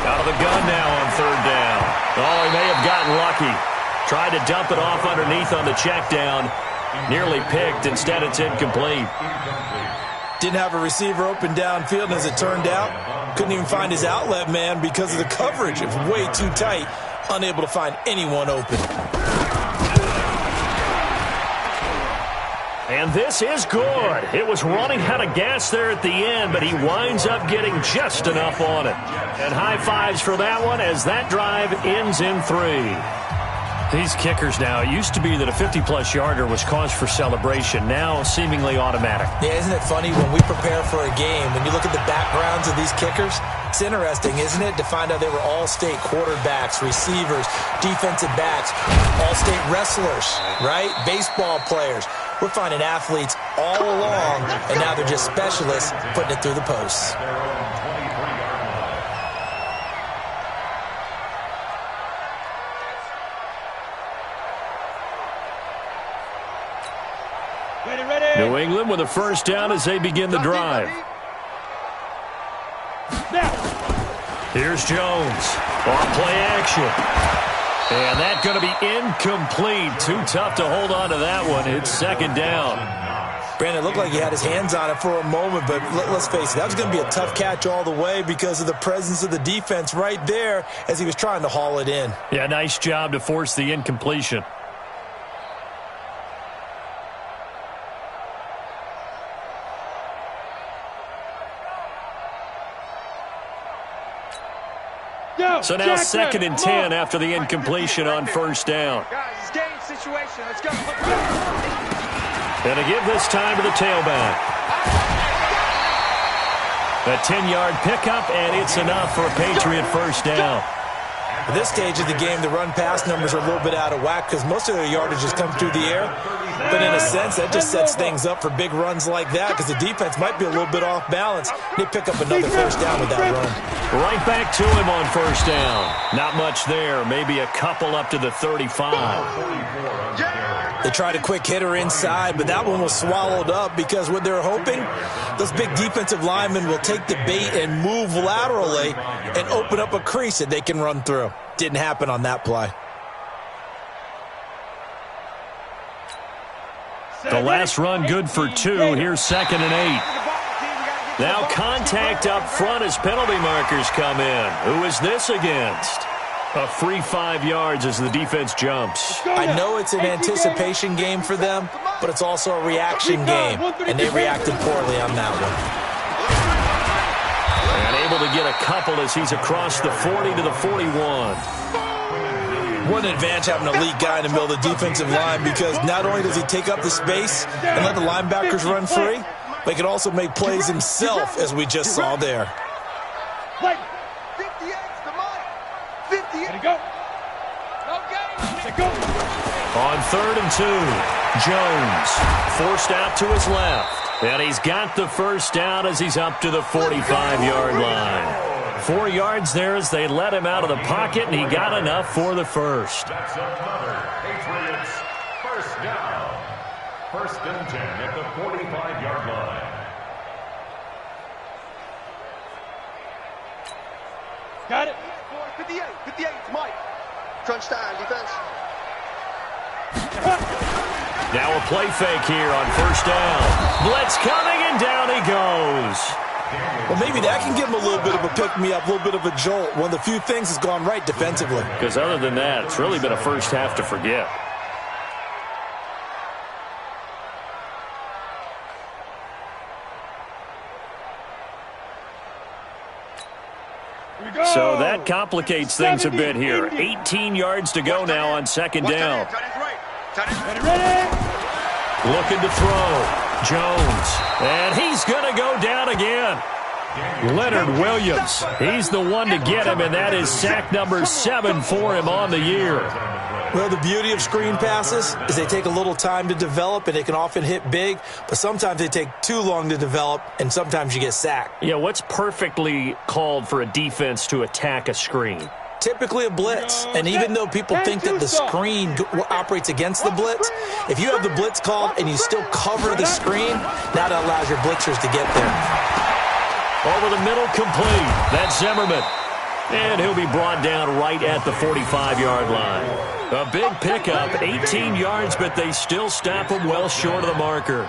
Out of the gun now on 3rd down. Oh, he may have gotten lucky. Tried to dump it off underneath on the check down. Nearly picked. Instead, it's incomplete. Didn't have a receiver open downfield, and as it turned out, couldn't even find his outlet man because of the coverage. It was way too tight, unable to find anyone open. And this is good. It was running out of gas there at the end, but he winds up getting just enough on it. And high fives for that one as that drive ends in 3. These kickers now, it used to be that a 50-plus yarder was cause for celebration. Now, seemingly automatic. Yeah, isn't it funny when we prepare for a game, when you look at the backgrounds of these kickers, it's interesting, isn't it, to find out they were all-state quarterbacks, receivers, defensive backs, all-state wrestlers, right? Baseball players. We're finding athletes all along, and now they're just specialists putting it through the posts. New England with a first down as they begin the drive. Here's Jones. On play action. And that's going to be incomplete. Too tough to hold on to that one. It's 2nd down. Brandon, it looked like he had his hands on it for a moment, but let's face it, that was going to be a tough catch all the way because of the presence of the defense right there as he was trying to haul it in. Yeah, nice job to force the incompletion. So now 2nd and 10 after the incompletion on first down. Guys, game situation. Let's go. And to give this time to the tailback. A 10-yard pickup, and it's enough for a Patriot first down. At this stage of the game, the run-pass numbers are a little bit out of whack because most of their yardage has come through the air. But in a sense, that just sets things up for big runs like that because the defense might be a little bit off balance. They pick up another first down with that run. Right back to him on first down. Not much there. Maybe a couple up to the 35. They tried a quick hitter inside, but that one was swallowed up because what they're hoping, those big defensive linemen will take the bait and move laterally and open up a crease that they can run through. Didn't happen on that play. The last run good for 2. Here's 2nd and 8. Now contact up front as penalty markers come in. Who is this against? A free 5 yards as the defense jumps. I know it's an anticipation game for them, but it's also a reaction game, and they reacted poorly on that one. And able to get a couple as he's across the 40 to the 41. What an advantage having an elite guy in the middle of the defensive line because not only does he take up the space and let the linebackers run free, but he can also make plays himself, as we just saw there. On 3rd and 2, Jones forced out to his left. And he's got the first down as he's up to the 45-yard line. 4 yards there as they let him out of the pocket, and he got enough for the first. That's another Patriots first down. 1st and 10 at the 45-yard line. Got it. 58, Mike. Crunch time, defense. Now a play fake here on first down. Blitz coming, and down he goes. Well, maybe that can give him a little bit of a pick-me-up, a little bit of a jolt. One of the few things has gone right defensively. Because other than that, it's really been a first half to forget. So that complicates things a bit here. 18 yards to go now on 2nd down. Looking to throw. Jones. And he's going to go down again. Leonard Williams. He's the one to get him, and that is sack number 7 for him on the year. Well, the beauty of screen passes is they take a little time to develop, and they can often hit big, but sometimes they take too long to develop, and sometimes you get sacked. Yeah, what's perfectly called for a defense to attack a screen? Typically a blitz, and even though people think that the screen operates against the blitz, if you have the blitz called and you still cover the screen, that allows your blitzers to get there. Over the middle, complete. That's Zimmerman. And he'll be brought down right at the 45-yard line. A big pickup, 18 yards, but they still stop him well short of the marker.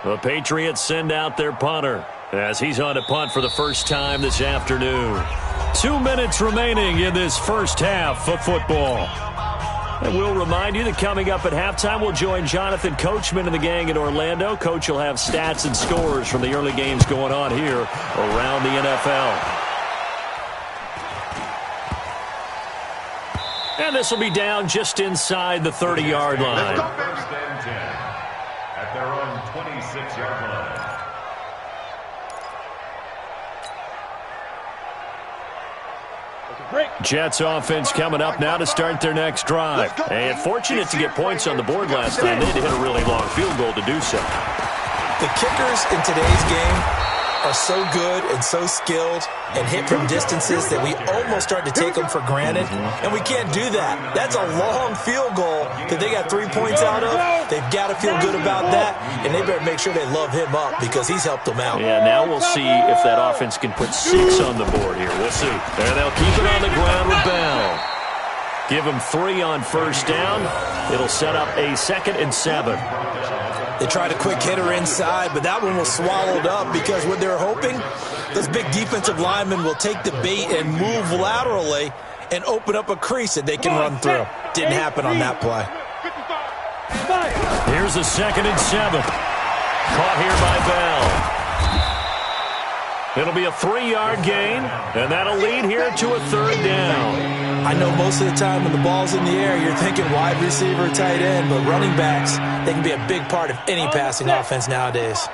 The Patriots send out their punter as he's on to punt for the first time this afternoon. 2 minutes remaining in this first half of football. And we'll remind you that coming up at halftime, we'll join Jonathan Coachman and the gang in Orlando. Coach will have stats and scores from the early games going on here around the NFL. And this will be down just inside the 30-yard line. 1st and 10 at their own 26-yard line. Jets offense coming up now to start their next drive. And fortunate to get points on the board last time. They had to hit a really long field goal to do so. The kickers in today's game are so good and so skilled and hit from distances that we almost start to take them for granted, and we can't do that. That's a long field goal that they got 3 points out of. They've got to feel good about that, and they better make sure they love him up because he's helped them out. Yeah, now we'll see if that offense can put 6 on the board here. We'll see. And they'll keep it on the ground with Bell. Give him 3 on first down. It'll set up a 2nd and 7. They tried a quick hitter inside, but that one was swallowed up because what they're hoping, those big defensive linemen will take the bait and move laterally and open up a crease that they can run through. Didn't happen on that play. Here's a 2nd and 7. Caught here by Bell. It'll be a 3-yard gain, and that'll lead here to a 3rd down. I know most of the time when the ball's in the air, you're thinking wide receiver, tight end, but running backs, they can be a big part of any passing offense nowadays.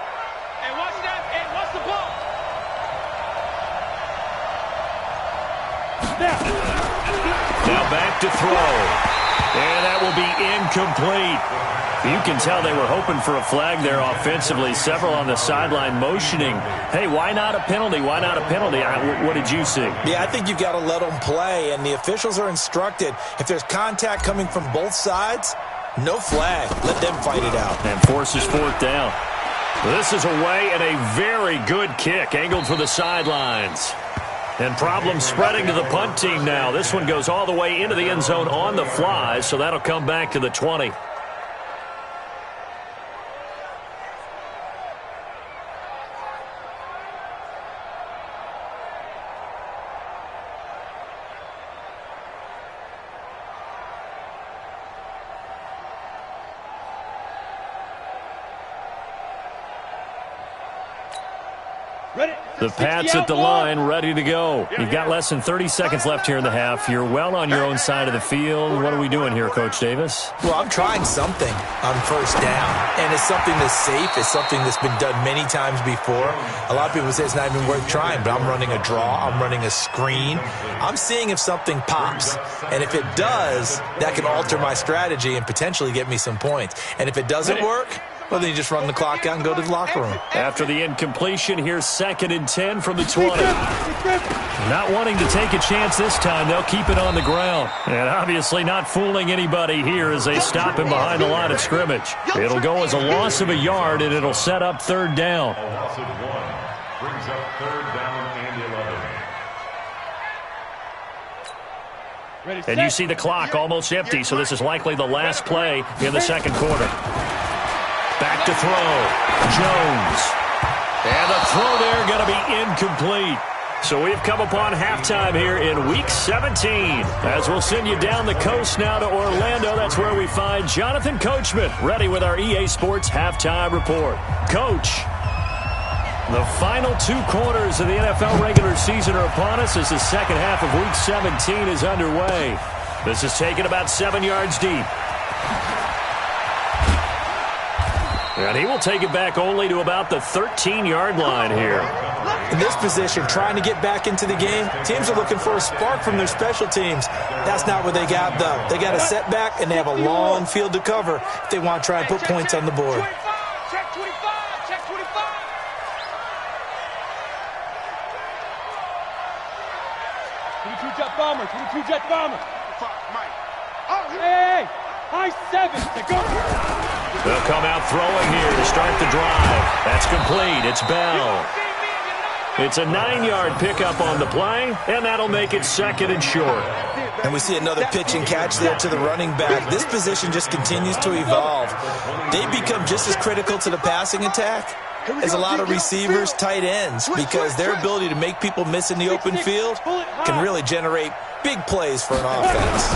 And watch that, and watch the ball. Now back to throw. And that will be incomplete. You can tell they were hoping for a flag there offensively. Several on the sideline motioning, hey, why not a penalty? Why not a penalty? What did you see? Yeah, I think you've got to let them play, and the officials are instructed, if there's contact coming from both sides, no flag. Let them fight it out. And forces fourth down. This is away and a very good kick, angled for the sidelines. And problems spreading to the punt team now. This one goes all the way into the end zone on the fly, so that'll come back to the 20. The Pats at the line, ready to go. You've got less than 30 seconds left here in the half. You're well on your own side of the field. What are we doing here, Coach Davis? Well, I'm trying something on first down, and it's something that's safe. It's something that's been done many times before. A lot of people say it's not even worth trying, but I'm running a draw. I'm running a screen. I'm seeing if something pops, and if it does, that can alter my strategy and potentially get me some points. And if it doesn't work, well, then you just run the clock out and go to the locker room. After the incompletion, here's 2nd and 10 from the 20. Not wanting to take a chance this time, they'll keep it on the ground. And obviously not fooling anybody here as they stop him behind the line of scrimmage. It'll go as a loss of a yard, and it'll set up 3rd down. A loss of 1 brings up 3rd down and 11. And you see the clock almost empty, so this is likely the last play in the 2nd quarter. Back to throw. Jones. And the throw there going to be incomplete. So we've come upon halftime here in Week 17. As we'll send you down the coast now to Orlando. That's where we find Jonathan Coachman ready with our EA Sports Halftime Report. Coach, the final 2 quarters of the NFL regular season are upon us as the second half of Week 17 is underway. This is taken about 7 yards deep. And he will take it back only to about the 13-yard line here. In this position, trying to get back into the game, teams are looking for a spark from their special teams. That's not what they got, though. They got a setback, and they have a long field to cover if they want to try and put points on the board. Check 25, check 25. 22 jet bomber, 22 jet bomber. Hey, high 7, they go. They'll come out throwing here to start the drive. That's complete. It's Bell. It's a 9-yard pickup on the play, and that'll make it 2nd and short. And we see another pitch and catch there to the running back. This position just continues to evolve. They become just as critical to the passing attack as a lot of receivers, tight ends, because their ability to make people miss in the open field can really generate big plays for an offense.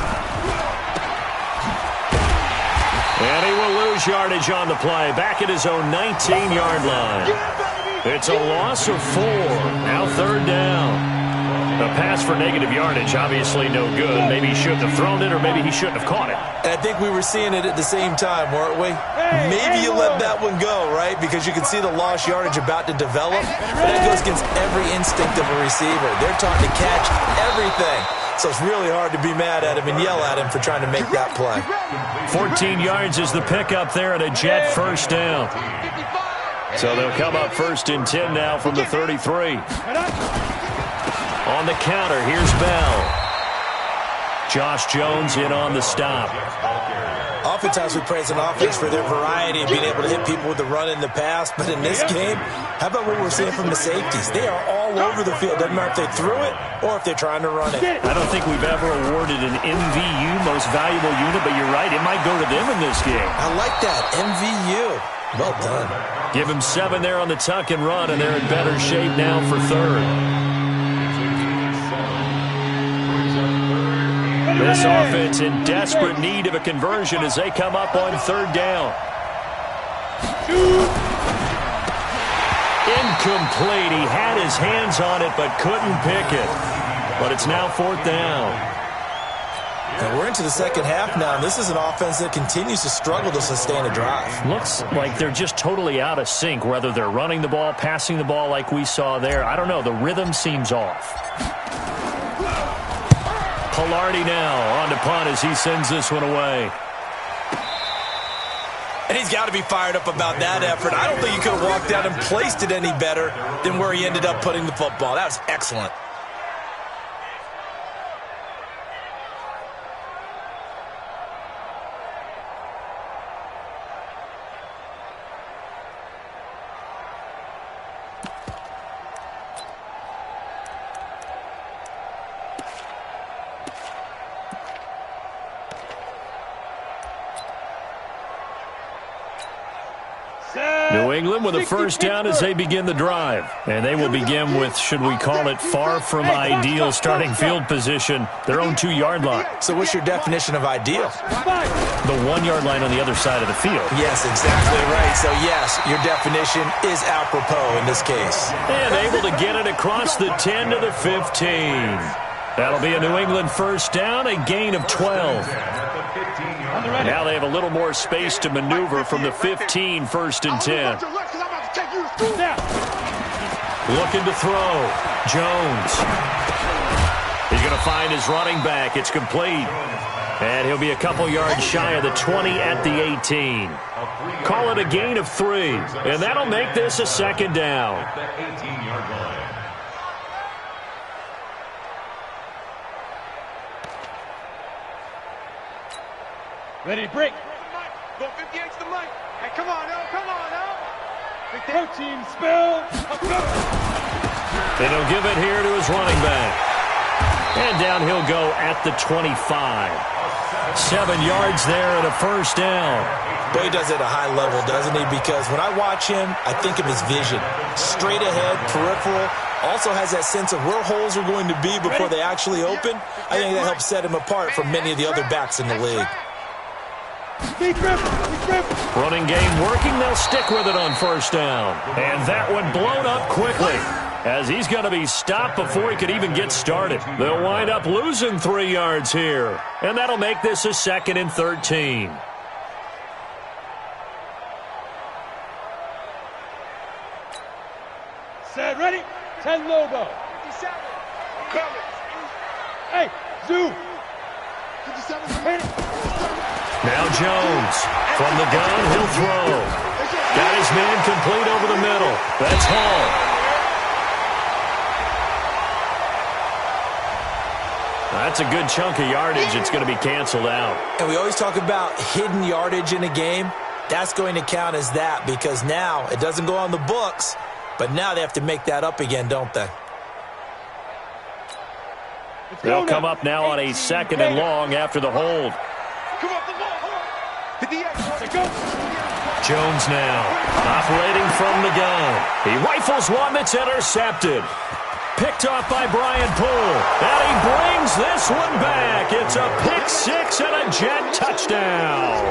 And he will lose yardage on the play, back at his own 19-yard line. It's a loss of 4. Now 3rd down. A pass for negative yardage, obviously no good. Maybe he shouldn't have thrown it, or maybe he shouldn't have caught it. And I think we were seeing it at the same time, weren't we? Maybe you let that one go, right? Because you can see the lost yardage about to develop. But that goes against every instinct of a receiver. They're taught to catch everything. So it's really hard to be mad at him and yell at him for trying to make that play. 14 yards is the pickup there and a Jet first down. So they'll come up 1st and 10 now from the 33. On the counter, here's Bell. Josh Jones in on the stop. Oftentimes we praise an offense for their variety and being able to hit people with the run and the pass. But in this game, how about what we're seeing from the safeties? They are all over the field. Doesn't matter if they threw it or if they're trying to run it. I don't think we've ever awarded an MVU, most valuable unit, but you're right. It might go to them in this game. I like that. MVU. Well done. Give him 7 there on the tuck and run, and they're in better shape now for 3rd. This offense in desperate need of a conversion as they come up on 3rd down. Incomplete. He had his hands on it but couldn't pick it. But it's now 4th down. And we're into the second half now, and this is an offense that continues to struggle to sustain a drive. Looks like they're just totally out of sync, whether they're running the ball, passing the ball like we saw there. I don't know. The rhythm seems off. Palardy now on to punt as he sends this one away. And he's got to be fired up about that effort. I don't think he could have walked out and placed it any better than where he ended up putting the football. That was excellent. New England with a first down as they begin the drive. And they will begin with, should we call it, far from ideal starting field position, their own 2-yard line. So what's your definition of ideal? The 1-yard line on the other side of the field. Yes, exactly right. So yes, your definition is apropos in this case. And able to get it across the 10 to the 15. That'll be a New England first down, a gain of 12. Now they have a little more space to maneuver from the 15, first and 10. Looking to throw. Jones. He's going to find his running back. It's complete. And he'll be a couple yards shy of the 20 at the 18. Call it a gain of 3. And that'll make this a second down. Ready to break. Go 58 to the mic. Hey, come on now. Come on now. Protein spill. And he'll give it here to his running back. And down he'll go at the 25. 7 yards there and a first down. But he does it at a high level, doesn't he? Because when I watch him, I think of his vision. Straight ahead, peripheral. Also has that sense of where holes are going to be before they actually open. I think that helps set him apart from many of the other backs in the league. Running game working. They'll stick with it on first down. And that one blown up quickly as he's going to be stopped before he could even get started. They'll wind up losing 3 yards here. And that'll make this a 2nd and 13. Set, ready? 10 logo. 57. Hey, Zoo. 57. Hit it. Now Jones. From the gun, he'll throw. Got his man complete over the middle. That's Hall. That's a good chunk of yardage. It's going to be canceled out. And we always talk about hidden yardage in a game. That's going to count as that because now it doesn't go on the books, but now they have to make that up again, don't they? They'll come up now on a 2nd and long after the hold. Come up the ball. Jones now operating from the gun. He rifles one that's intercepted. Picked off by Brian Poole. And he brings this one back. It's a pick-6 and a Jet touchdown.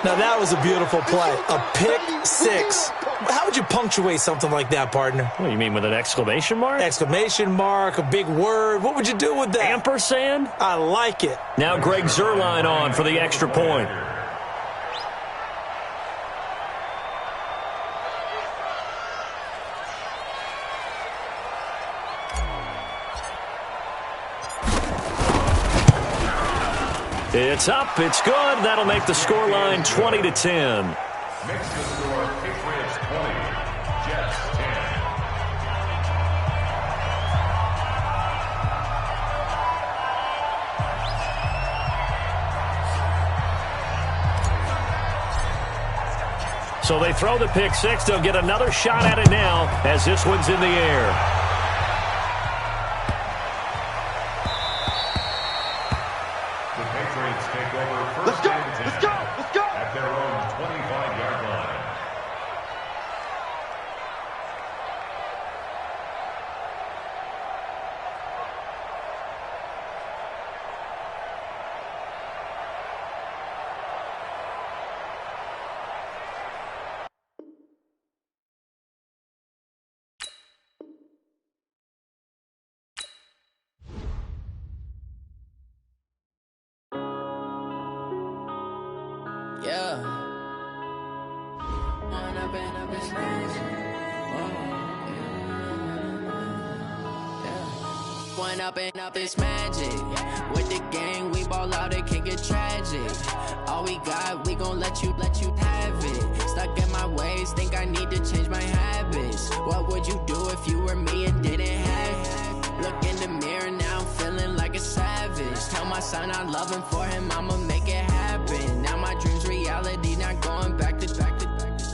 Now that was a beautiful play. A pick-6. How would you punctuate something like that, partner? What do you mean, with an exclamation mark? Exclamation mark, a big word. What would you do with that? Ampersand? I like it. Now Greg Zuerlein on for the extra point. It's up. It's good. That'll make the scoreline 20-10. Makes the score Patriots 20, Jets 10. So they throw the pick-6. They'll get another shot at it now as this one's in the air. At their own 25-yard line. Pouring up and up this magic. With the gang, we ball out, it can get tragic. All we got, we gon' let you have it. Stuck in my ways, think I need to change my habits. What would you do if you were me and didn't have it? Look in the mirror now, I'm feeling like a savage. Tell my son I love him, for him I'ma make it happen. Now my dream's reality, not going back to.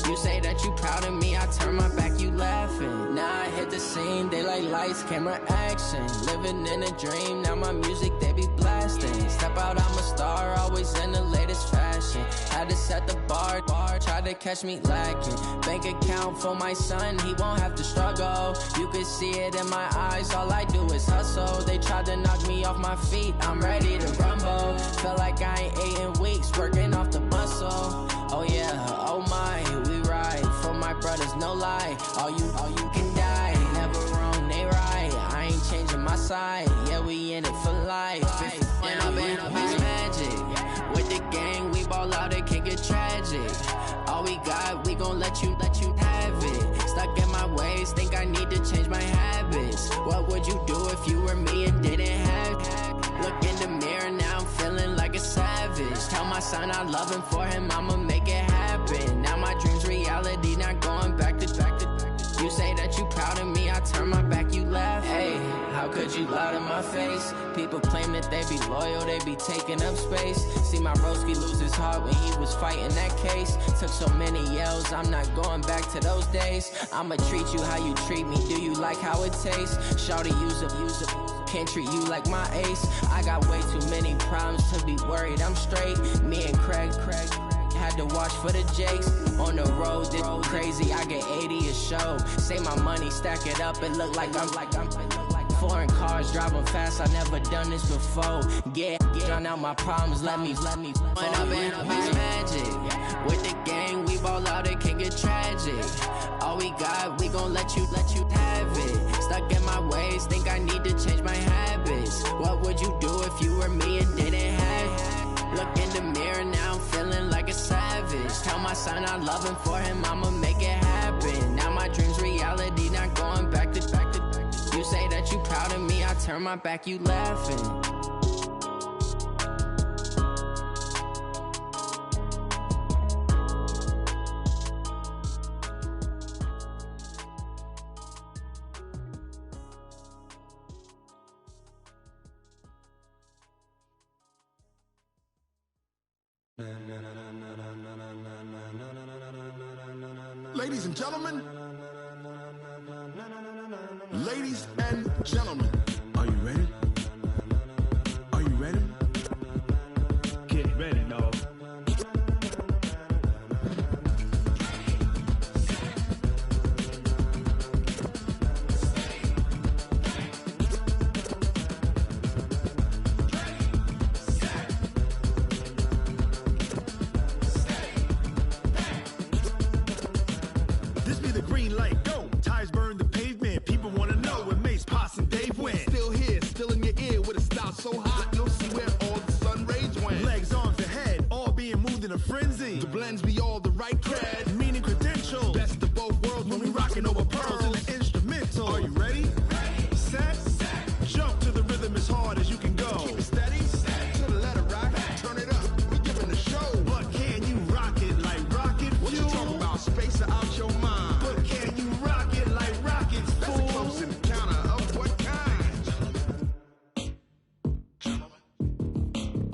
You say that you proud of me, I turn my back, you laughing. Now I hit the scene, daylight lights, camera action. Living in a dream, now my music, they be blasting. Step out, I'm a star, always in the latest fashion. Had to set the bar, try to catch me lacking. Bank account for my son, he won't have to struggle. You can see it in my eyes, all I do is hustle. They tried to knock me off my feet, I'm ready to rumble. Felt like I ain't ate in weeks, working off the muscle. Oh yeah, oh my, we ride for my brothers, no lie. All you can die, never wrong, they right. I ain't changing my side, yeah, we in it for life. And up it's magic. With the gang, we ball out, it can get tragic. All we got, we gon' let you have it. Stuck in my ways, think I need to change my habits. What would you do if you were me and didn't have it? Look in the mirror now, I'm feeling like a savage. Tell my son I love him, for him I'ma make it happen. Now my dream's reality, not going back to. You say that you proud of me, I turn my back, you laugh. Hey, how could you lie to my face? People claim that they be loyal, they be taking up space. See my broski lose his heart when he was fighting that case. Took so many yells, I'm not going back to those days. I'ma treat you how you treat me, do you like how it tastes? Shawty, use up. Can't treat you like my ace. I got way too many problems to be worried, I'm straight. Me and Craig had to watch for the Jakes. On the road, this crazy, I get 80 a show. Say my money, stack it up, it look like I'm foreign cars, driving fast, I never done this before. Get drown out my problems, let me fall up it's magic. With the gang, we ball out, it can get tragic. All we got, we gon' let you have it. Stuck in my ways, think I need to change my habits. What would you do if you were me and didn't have it? Look in the mirror now, I'm feeling like a savage. Tell my son I love him, for him I'ma make it happen. Now my dream's reality, not going back to. You say that you proud of me, I turn my back, you laughing. Ladies and gentlemen, ladies and gentlemen, are you ready? Are you ready? Get ready, dog. This be the green light, go. Tires burn the pavement. People wanna know where Mace, Pops, and Dave went. Still here, still in your ear with a style so hot, you'll see where all the sun rays went. Legs, arms, and head, all being moved in a frenzy. The blends be all the right cred, meaning credentials. Best of both worlds when we rockin' over pearls in the instrumental. Are you ready? Set. Jump to the rhythm as hard as you can go. Keep it steady. To the letter rock. Turn it up. We giving the show. But can you rock it like rocket fuel? What you talking about? Space out your mind. But can you rock it like rockets, fool? That's a close encounter of what kind?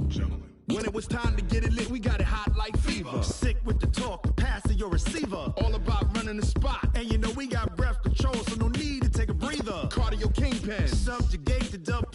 Gentlemen. When it was time to get it lit, we got it hot like fever. Sick with the talk, pass to your receiver. All about running the spot. And you know we got breath control, so no need to take a breather. Cardio kingpin. Subjugate the dub